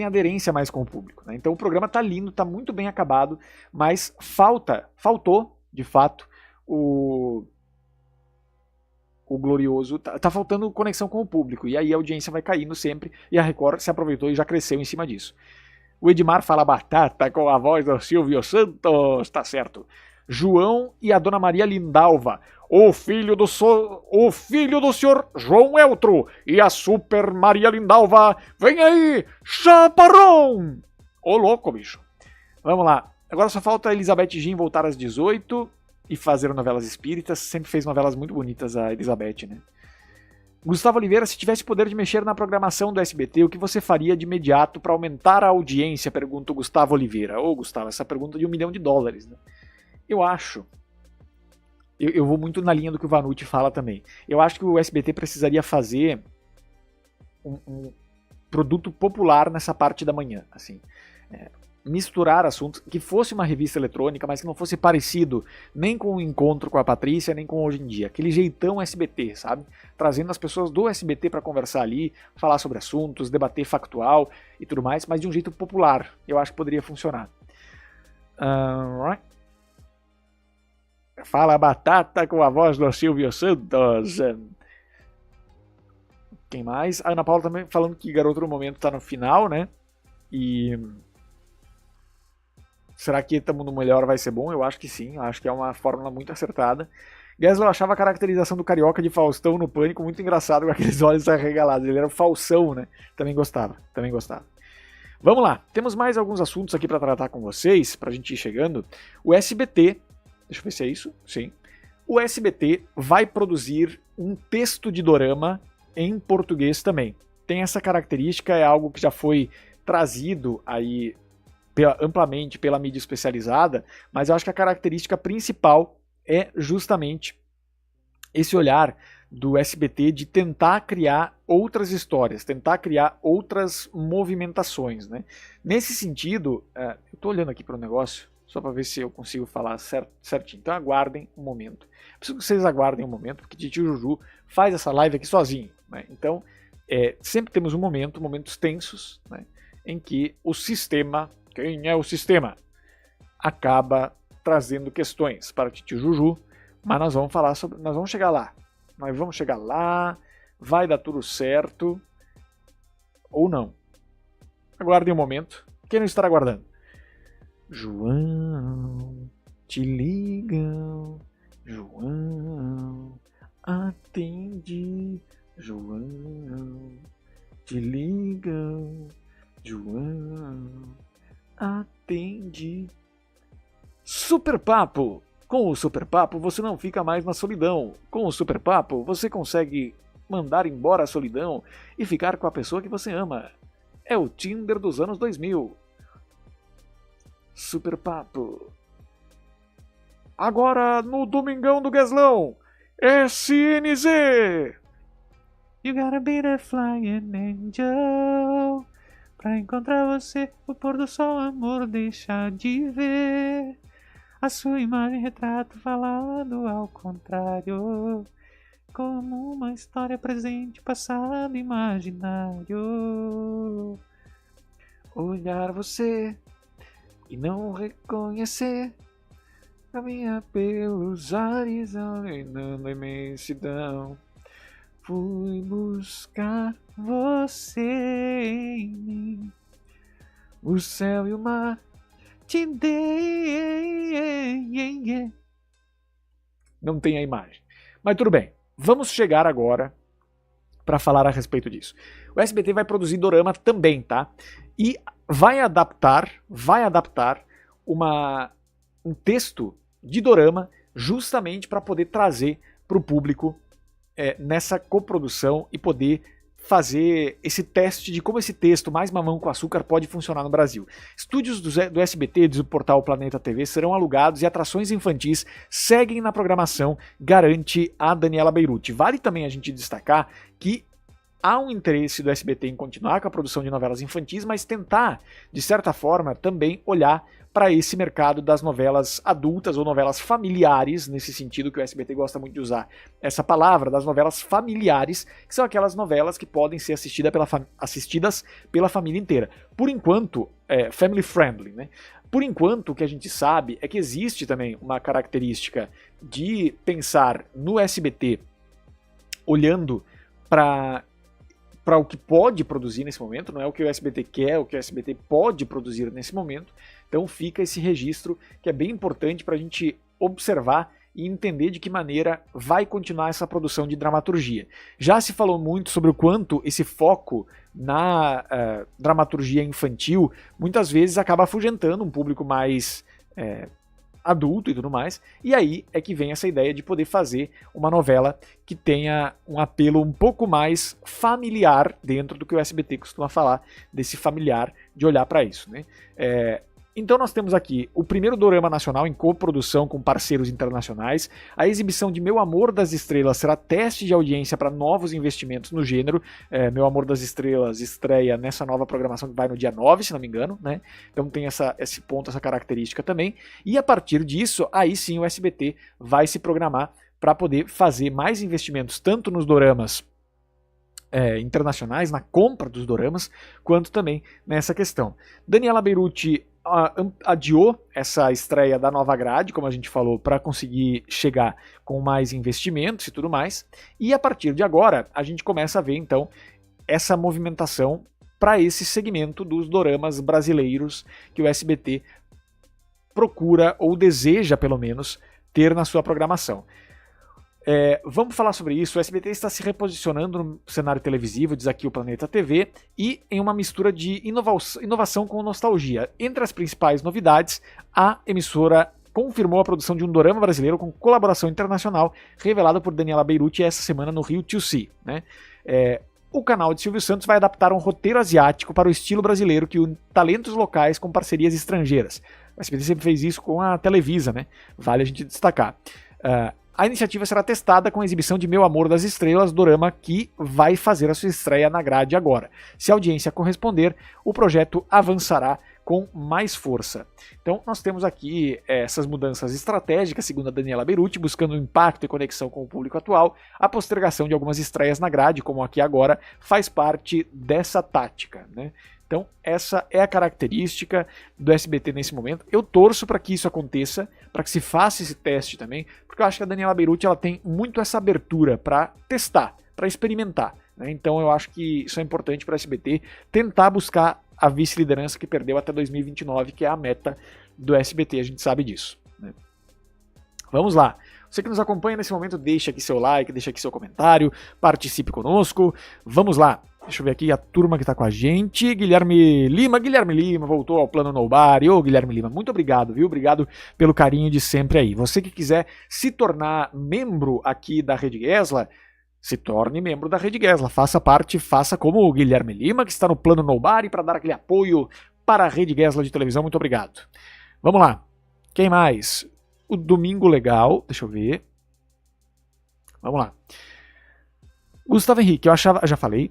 A: aderência mais com o público, né? Então o programa tá lindo, tá muito bem acabado, mas faltou, de fato, o glorioso, tá faltando conexão com o público, e aí a audiência vai caindo sempre, e a Record se aproveitou e já cresceu em cima disso. O Edmar fala batata com a voz do Silvio Santos, tá certo. João e a Dona Maria Lindalva, o filho do senhor João Eltro e a Super Maria Lindalva, vem aí, Chaparrão! Ô louco, bicho. Vamos lá, agora só falta a Elizabeth Gin voltar às 18 e fazer novelas espíritas, sempre fez novelas muito bonitas a Elizabeth, né? Gustavo Oliveira, se tivesse poder de mexer na programação do SBT, o que você faria de imediato para aumentar a audiência? Pergunta o Gustavo Oliveira. Ô Gustavo, essa pergunta de $1 milhão, né? Eu acho, eu vou muito na linha do que o Vanucci fala também, eu acho que o SBT precisaria fazer um produto popular nessa parte da manhã, assim, misturar assuntos, que fosse uma revista eletrônica, mas que não fosse parecido nem com o Encontro com a Patrícia, nem com Hoje em Dia, aquele jeitão SBT, sabe? Trazendo as pessoas do SBT para conversar ali, falar sobre assuntos, debater factual e tudo mais, mas de um jeito popular, eu acho que poderia funcionar. Fala batata com a voz do Silvio Santos. Quem mais? A Ana Paula também falando que Garoto do Momento tá no final, né? E Será que Tamo no Melhor vai ser bom? Eu acho que sim, eu acho que é uma fórmula muito acertada. Gessler achava a caracterização do Carioca de Faustão no Pânico muito engraçado, com aqueles olhos arregalados. Ele era o Falsão, né? Também gostava. Vamos lá, temos mais alguns assuntos aqui para tratar com vocês, pra gente ir chegando. O SBT, deixa eu ver se é isso, sim. O SBT vai produzir um texto de dorama em português também. Tem essa característica, é algo que já foi trazido aí amplamente pela mídia especializada, mas eu acho que a característica principal é justamente esse olhar do SBT de tentar criar outras histórias, tentar criar outras movimentações, né? Nesse sentido, eu estou olhando aqui para o negócio, só para ver se eu consigo falar certinho. Então aguardem um momento. Preciso que vocês aguardem um momento, porque Titio Juju faz essa live aqui sozinho, né? Então, sempre temos momentos tensos, né, em que o sistema, quem é o sistema, acaba trazendo questões para Titio Juju, mas nós vamos chegar lá, vai dar tudo certo, ou não. Aguardem um momento, quem não estará aguardando? João, te ligam, João, atende, João, te ligam, João, atende. Super Papo! Com o Super Papo você não fica mais na solidão. Com o Super Papo você consegue mandar embora a solidão e ficar com a pessoa que você ama. É o Tinder dos anos 2000. Super Papo. Agora no Domingão do Gueslão, SNZ! You gotta be the flying angel. Pra encontrar você, o pôr do sol, amor, deixa de ver. A sua imagem, retrato falado ao contrário, como uma história presente, passado, imaginário. Olhar você e não reconhecer, caminha pelos ares, além imensidão. Fui buscar você em mim, o céu e o mar te dei. Não tem a imagem. Mas tudo bem, vamos chegar agora para falar a respeito disso. O SBT vai produzir dorama também, tá? E vai adaptar um texto de dorama justamente para poder trazer para o público nessa coprodução e poder fazer esse teste de como esse texto mais mamão com açúcar pode funcionar no Brasil. Estúdios do SBT, diz o portal Planeta TV, serão alugados e atrações infantis seguem na programação, garante a Daniela Beirute. Vale também a gente destacar que há um interesse do SBT em continuar com a produção de novelas infantis, mas tentar, de certa forma, também olhar para esse mercado das novelas adultas ou novelas familiares, nesse sentido que o SBT gosta muito de usar essa palavra, das novelas familiares, que são aquelas novelas que podem ser assistidas pela família inteira. Por enquanto, family friendly, né? Por enquanto, o que a gente sabe é que existe também uma característica de pensar no SBT olhando para o que pode produzir nesse momento, não é o que o SBT quer, é o que o SBT pode produzir nesse momento. Então fica esse registro que é bem importante para a gente observar e entender de que maneira vai continuar essa produção de dramaturgia. Já se falou muito sobre o quanto esse foco na dramaturgia infantil muitas vezes acaba afugentando um público mais adulto e tudo mais, e aí é que vem essa ideia de poder fazer uma novela que tenha um apelo um pouco mais familiar dentro do que o SBT costuma falar, desse familiar, de olhar para isso, né? Então nós temos aqui o primeiro dorama nacional em coprodução com parceiros internacionais. A exibição de Meu Amor das Estrelas será teste de audiência para novos investimentos no gênero. Meu Amor das Estrelas estreia nessa nova programação que vai no dia 9, se não me engano, né? Então tem esse ponto, essa característica também. E a partir disso, aí sim o SBT vai se programar para poder fazer mais investimentos tanto nos doramas internacionais, na compra dos doramas, quanto também nessa questão. Daniela Beirute adiou essa estreia da nova grade, como a gente falou, para conseguir chegar com mais investimentos e tudo mais. E a partir de agora, a gente começa a ver então essa movimentação para esse segmento dos doramas brasileiros que o SBT procura ou deseja, pelo menos, ter na sua programação. Vamos falar sobre isso. O SBT está se reposicionando no cenário televisivo, diz aqui o Planeta TV, e em uma mistura de inovação com nostalgia. Entre as principais novidades, a emissora confirmou a produção de um dorama brasileiro com colaboração internacional, revelado por Daniela Beirute essa semana no Rio 2C. Né? O canal de Silvio Santos vai adaptar um roteiro asiático para o estilo brasileiro que une talentos locais com parcerias estrangeiras. O SBT sempre fez isso com a Televisa, né? Vale a gente destacar. A iniciativa será testada com a exibição de Meu Amor das Estrelas, dorama que vai fazer a sua estreia na grade agora. Se a audiência corresponder, o projeto avançará com mais força. Então nós temos aqui essas mudanças estratégicas, segundo a Daniela Beirute, buscando impacto e conexão com o público atual. A postergação de algumas estreias na grade, como aqui agora, faz parte dessa tática, né? Então essa é a característica do SBT nesse momento. Eu torço para que isso aconteça, para que se faça esse teste também, porque eu acho que a Daniela Beirute ela tem muito essa abertura para testar, para experimentar. Né? Então eu acho que isso é importante para o SBT tentar buscar a vice-liderança que perdeu até 2029, que é a meta do SBT, a gente sabe disso. Né? Vamos lá. Você que nos acompanha nesse momento, deixa aqui seu like, deixa aqui seu comentário, participe conosco. Vamos lá. Deixa eu ver aqui a turma que está com a gente. Guilherme Lima voltou ao Plano Nobari. Ô, Guilherme Lima, muito obrigado, viu? Obrigado pelo carinho de sempre aí. Você que quiser se tornar membro aqui da Rede Gesla, se torne membro da Rede Gesla. Faça parte, faça como o Guilherme Lima, que está no Plano Nobari, para dar aquele apoio para a Rede Gesla de televisão. Muito obrigado. Vamos lá. Quem mais? O Domingo Legal. Deixa eu ver. Vamos lá. Gustavo Henrique, já falei.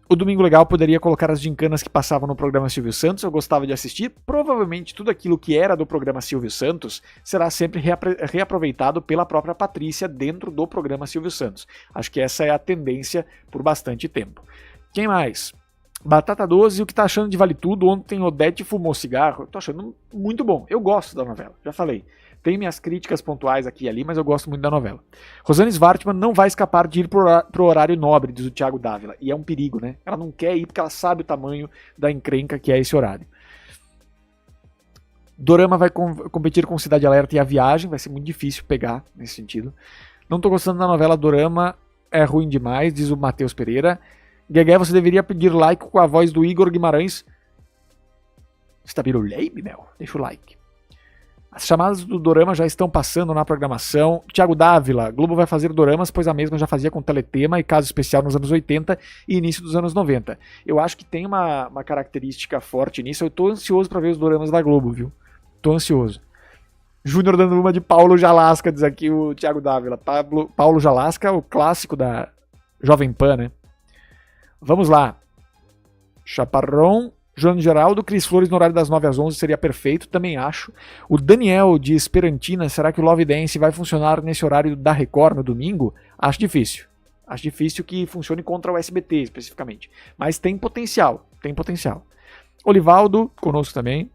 A: O Domingo Legal poderia colocar as gincanas que passavam no programa Silvio Santos, eu gostava de assistir. Provavelmente tudo aquilo que era do programa Silvio Santos será sempre reaproveitado pela própria Patrícia dentro do programa Silvio Santos. Acho que essa é a tendência por bastante tempo. Quem mais? Batata Doce, o que tá achando de Vale Tudo? Ontem Odete fumou cigarro. Eu tô achando muito bom. Eu gosto da novela, já falei. Tem minhas críticas pontuais aqui e ali, mas eu gosto muito da novela. Rosane Svartman não vai escapar de ir pro horário nobre, diz o Thiago Dávila. E é um perigo, né? Ela não quer ir porque ela sabe o tamanho da encrenca que é esse horário. Dorama vai competir com Cidade Alerta e A Viagem. Vai ser muito difícil pegar nesse sentido. Não tô gostando da novela Dorama. É ruim demais, diz o Matheus Pereira. Guegué, você deveria pedir like com a voz do Igor Guimarães. Você tá biruleibe, Mel? Deixa o like. As chamadas do Dorama já estão passando na programação. Thiago Dávila, Globo vai fazer doramas, pois a mesma já fazia com Teletema e Caso Especial nos anos 80 e início dos anos 90. Eu acho que tem uma característica forte nisso. Eu tô ansioso para ver os doramas da Globo, viu? Tô ansioso. Júnior dando uma de Paulo Jalasca, diz aqui o Thiago Dávila. Paulo Jalasca, o clássico da Jovem Pan, né? Vamos lá. Chaparrão. João Geraldo, Cris Flores no horário das 9 às 11 seria perfeito, também acho. O Daniel de Esperantina, será que o Love Dance vai funcionar nesse horário da Record no domingo? Acho difícil. Acho difícil que funcione contra o SBT especificamente. Mas tem potencial, tem potencial. Olivaldo, conosco também.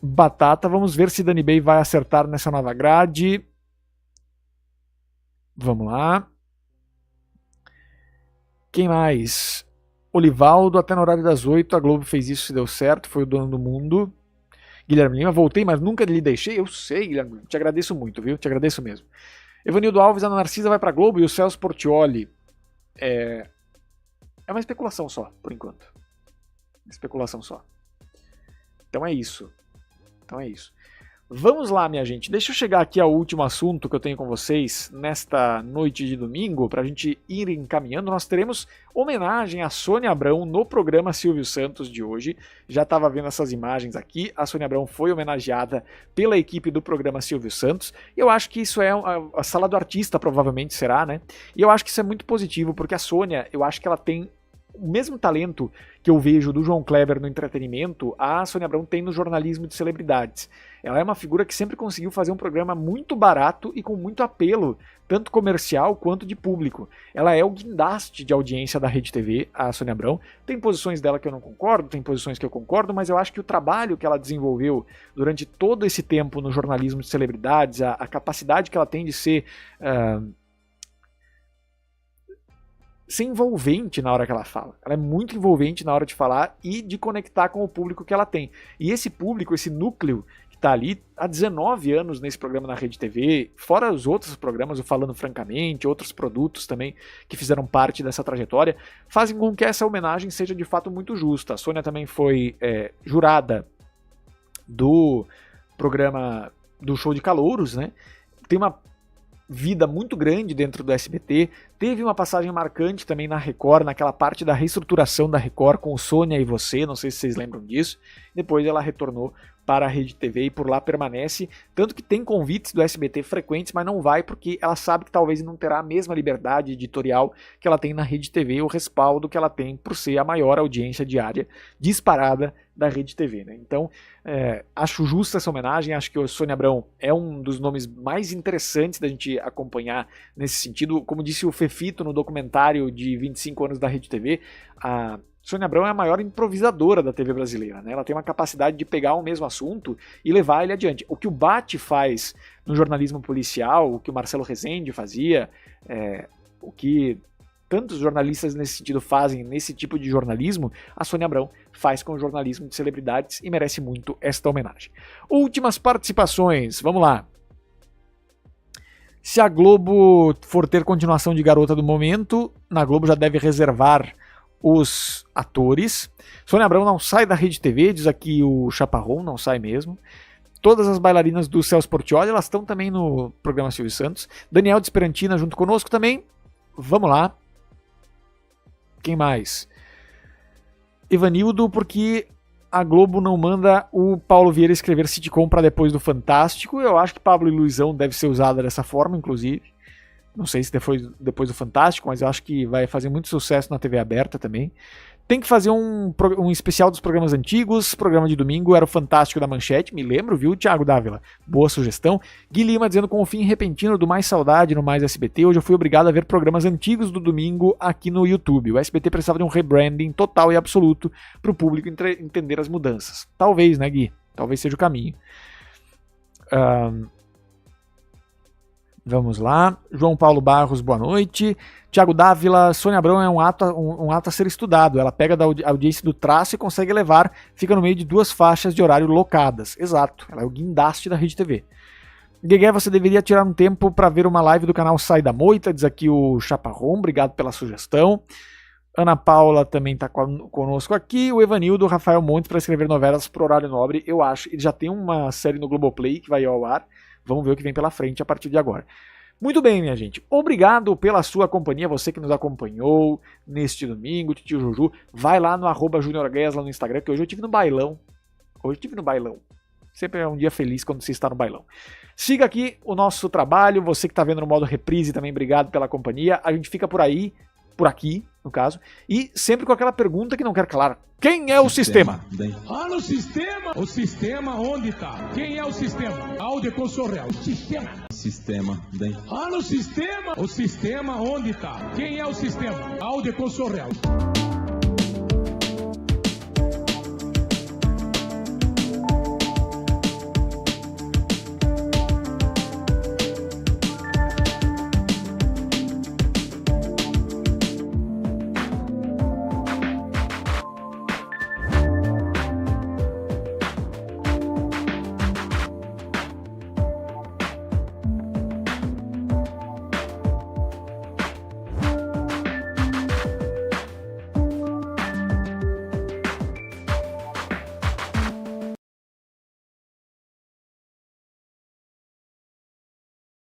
A: Batata, vamos ver se Dani Bey vai acertar nessa nova grade. Vamos lá. Quem mais? Olivaldo, até no horário das 8, a Globo fez isso e deu certo, foi o dono do mundo. Guilherme Lima, voltei, mas nunca lhe deixei. Eu sei, Guilherme, te agradeço muito, viu? Te agradeço mesmo. Evanildo Alves, a Narcisa vai pra Globo e o Celso Portiolli. É uma especulação só, por enquanto. Especulação só. Então é isso. Vamos lá, minha gente. Deixa eu chegar aqui ao último assunto que eu tenho com vocês nesta noite de domingo, para a gente ir encaminhando. Nós teremos homenagem a Sônia Abrão no programa Silvio Santos de hoje. Já estava vendo essas imagens aqui. A Sônia Abrão foi homenageada pela equipe do programa Silvio Santos. E eu acho que isso é a sala do artista, provavelmente será, né? E eu acho que isso é muito positivo, porque a Sônia, eu acho que ela tem o mesmo talento que eu vejo do João Kleber no entretenimento, a Sônia Abrão tem no jornalismo de celebridades. Ela é uma figura que sempre conseguiu fazer um programa muito barato e com muito apelo, tanto comercial quanto de público. Ela é o guindaste de audiência da Rede TV, a Sônia Abrão. Tem posições dela que eu não concordo, tem posições que eu concordo, mas eu acho que o trabalho que ela desenvolveu durante todo esse tempo no jornalismo de celebridades, a capacidade que ela tem de ser ser envolvente na hora que ela fala. Ela é muito envolvente na hora de falar e de conectar com o público que ela tem. E esse público, esse núcleo que está ali há 19 anos nesse programa na Rede TV, fora os outros programas, o Falando Francamente, outros produtos também que fizeram parte dessa trajetória, fazem com que essa homenagem seja de fato muito justa. A Sônia também foi jurada do programa do Show de Calouros, né? Tem uma vida muito grande dentro do SBT, teve uma passagem marcante também na Record, naquela parte da reestruturação da Record com o Sônia e Você, não sei se vocês lembram disso. Depois ela retornou para a Rede TV e por lá permanece, tanto que tem convites do SBT frequentes, mas não vai porque ela sabe que talvez não terá a mesma liberdade editorial que ela tem na Rede TV, o respaldo que ela tem por ser a maior audiência diária disparada da Rede TV, né? Então, acho justa essa homenagem, acho que a Sônia Abrão é um dos nomes mais interessantes da gente acompanhar nesse sentido. Como disse o Fefito no documentário de 25 anos da Rede TV, a Sônia Abrão é a maior improvisadora da TV brasileira, né? Ela tem uma capacidade de pegar um mesmo assunto e levar ele adiante. O que o Bate faz no jornalismo policial, o que o Marcelo Rezende fazia, o que tantos jornalistas nesse sentido fazem nesse tipo de jornalismo, a Sônia Abrão faz com o jornalismo de celebridades e merece muito esta homenagem. Últimas participações, vamos lá. Se a Globo for ter continuação de Garota do Momento, na Globo já deve reservar os atores. Sônia Abrão não sai da Rede TV, diz aqui o Chaparrão, não sai mesmo. Todas as bailarinas do Celso Portiolli, elas estão também no programa Silvio Santos. Daniel de Esperantina junto conosco também. Vamos lá. Quem mais? Evanildo, porque a Globo não manda o Paulo Vieira escrever sitcom para depois do Fantástico. Eu acho que Pablo e Luizão deve ser usada dessa forma, inclusive. Não sei se depois do Fantástico, mas eu acho que vai fazer muito sucesso na TV aberta também. Tem que fazer um especial dos programas antigos. Programa de domingo era o Fantástico da Manchete, me lembro, viu, Thiago Dávila? Boa sugestão. Gui Lima dizendo: com o fim repentino do Mais Saudade no Mais SBT, hoje eu fui obrigado a ver programas antigos do domingo aqui no YouTube. O SBT precisava de um rebranding total e absoluto para o público entender as mudanças. Talvez, né, Gui? Talvez seja o caminho. Vamos lá. João Paulo Barros, boa noite. Tiago Dávila, Sônia Abrão é um ato a ser estudado. Ela pega da audiência do traço e consegue levar, fica no meio de duas faixas de horário locadas. Exato, ela é o guindaste da Rede TV. Guegué, você deveria tirar um tempo para ver uma live do canal Sai da Moita, diz aqui o Chaparrão, obrigado pela sugestão. Ana Paula também está conosco aqui. O Evanildo, Rafael Montes, para escrever novelas pro horário nobre, eu acho. Ele já tem uma série no Globoplay que vai ao ar. Vamos ver o que vem pela frente a partir de agora. Muito bem, minha gente. Obrigado pela sua companhia, você que nos acompanhou neste domingo, Titio Juju. Vai lá no @JuniorGues lá no Instagram, que hoje eu estive no bailão. Sempre é um dia feliz quando você está no bailão. Siga aqui o nosso trabalho, você que está vendo no modo reprise também, obrigado pela companhia. A gente fica por aqui, no caso, e sempre com aquela pergunta que não quer calar. Quem é o sistema?
D: No sistema! O sistema onde está? Quem é o sistema? Áudio Consorreal. Sistema. Sistema. No sistema! O sistema onde está? Quem é o sistema? Áudio Consorreal.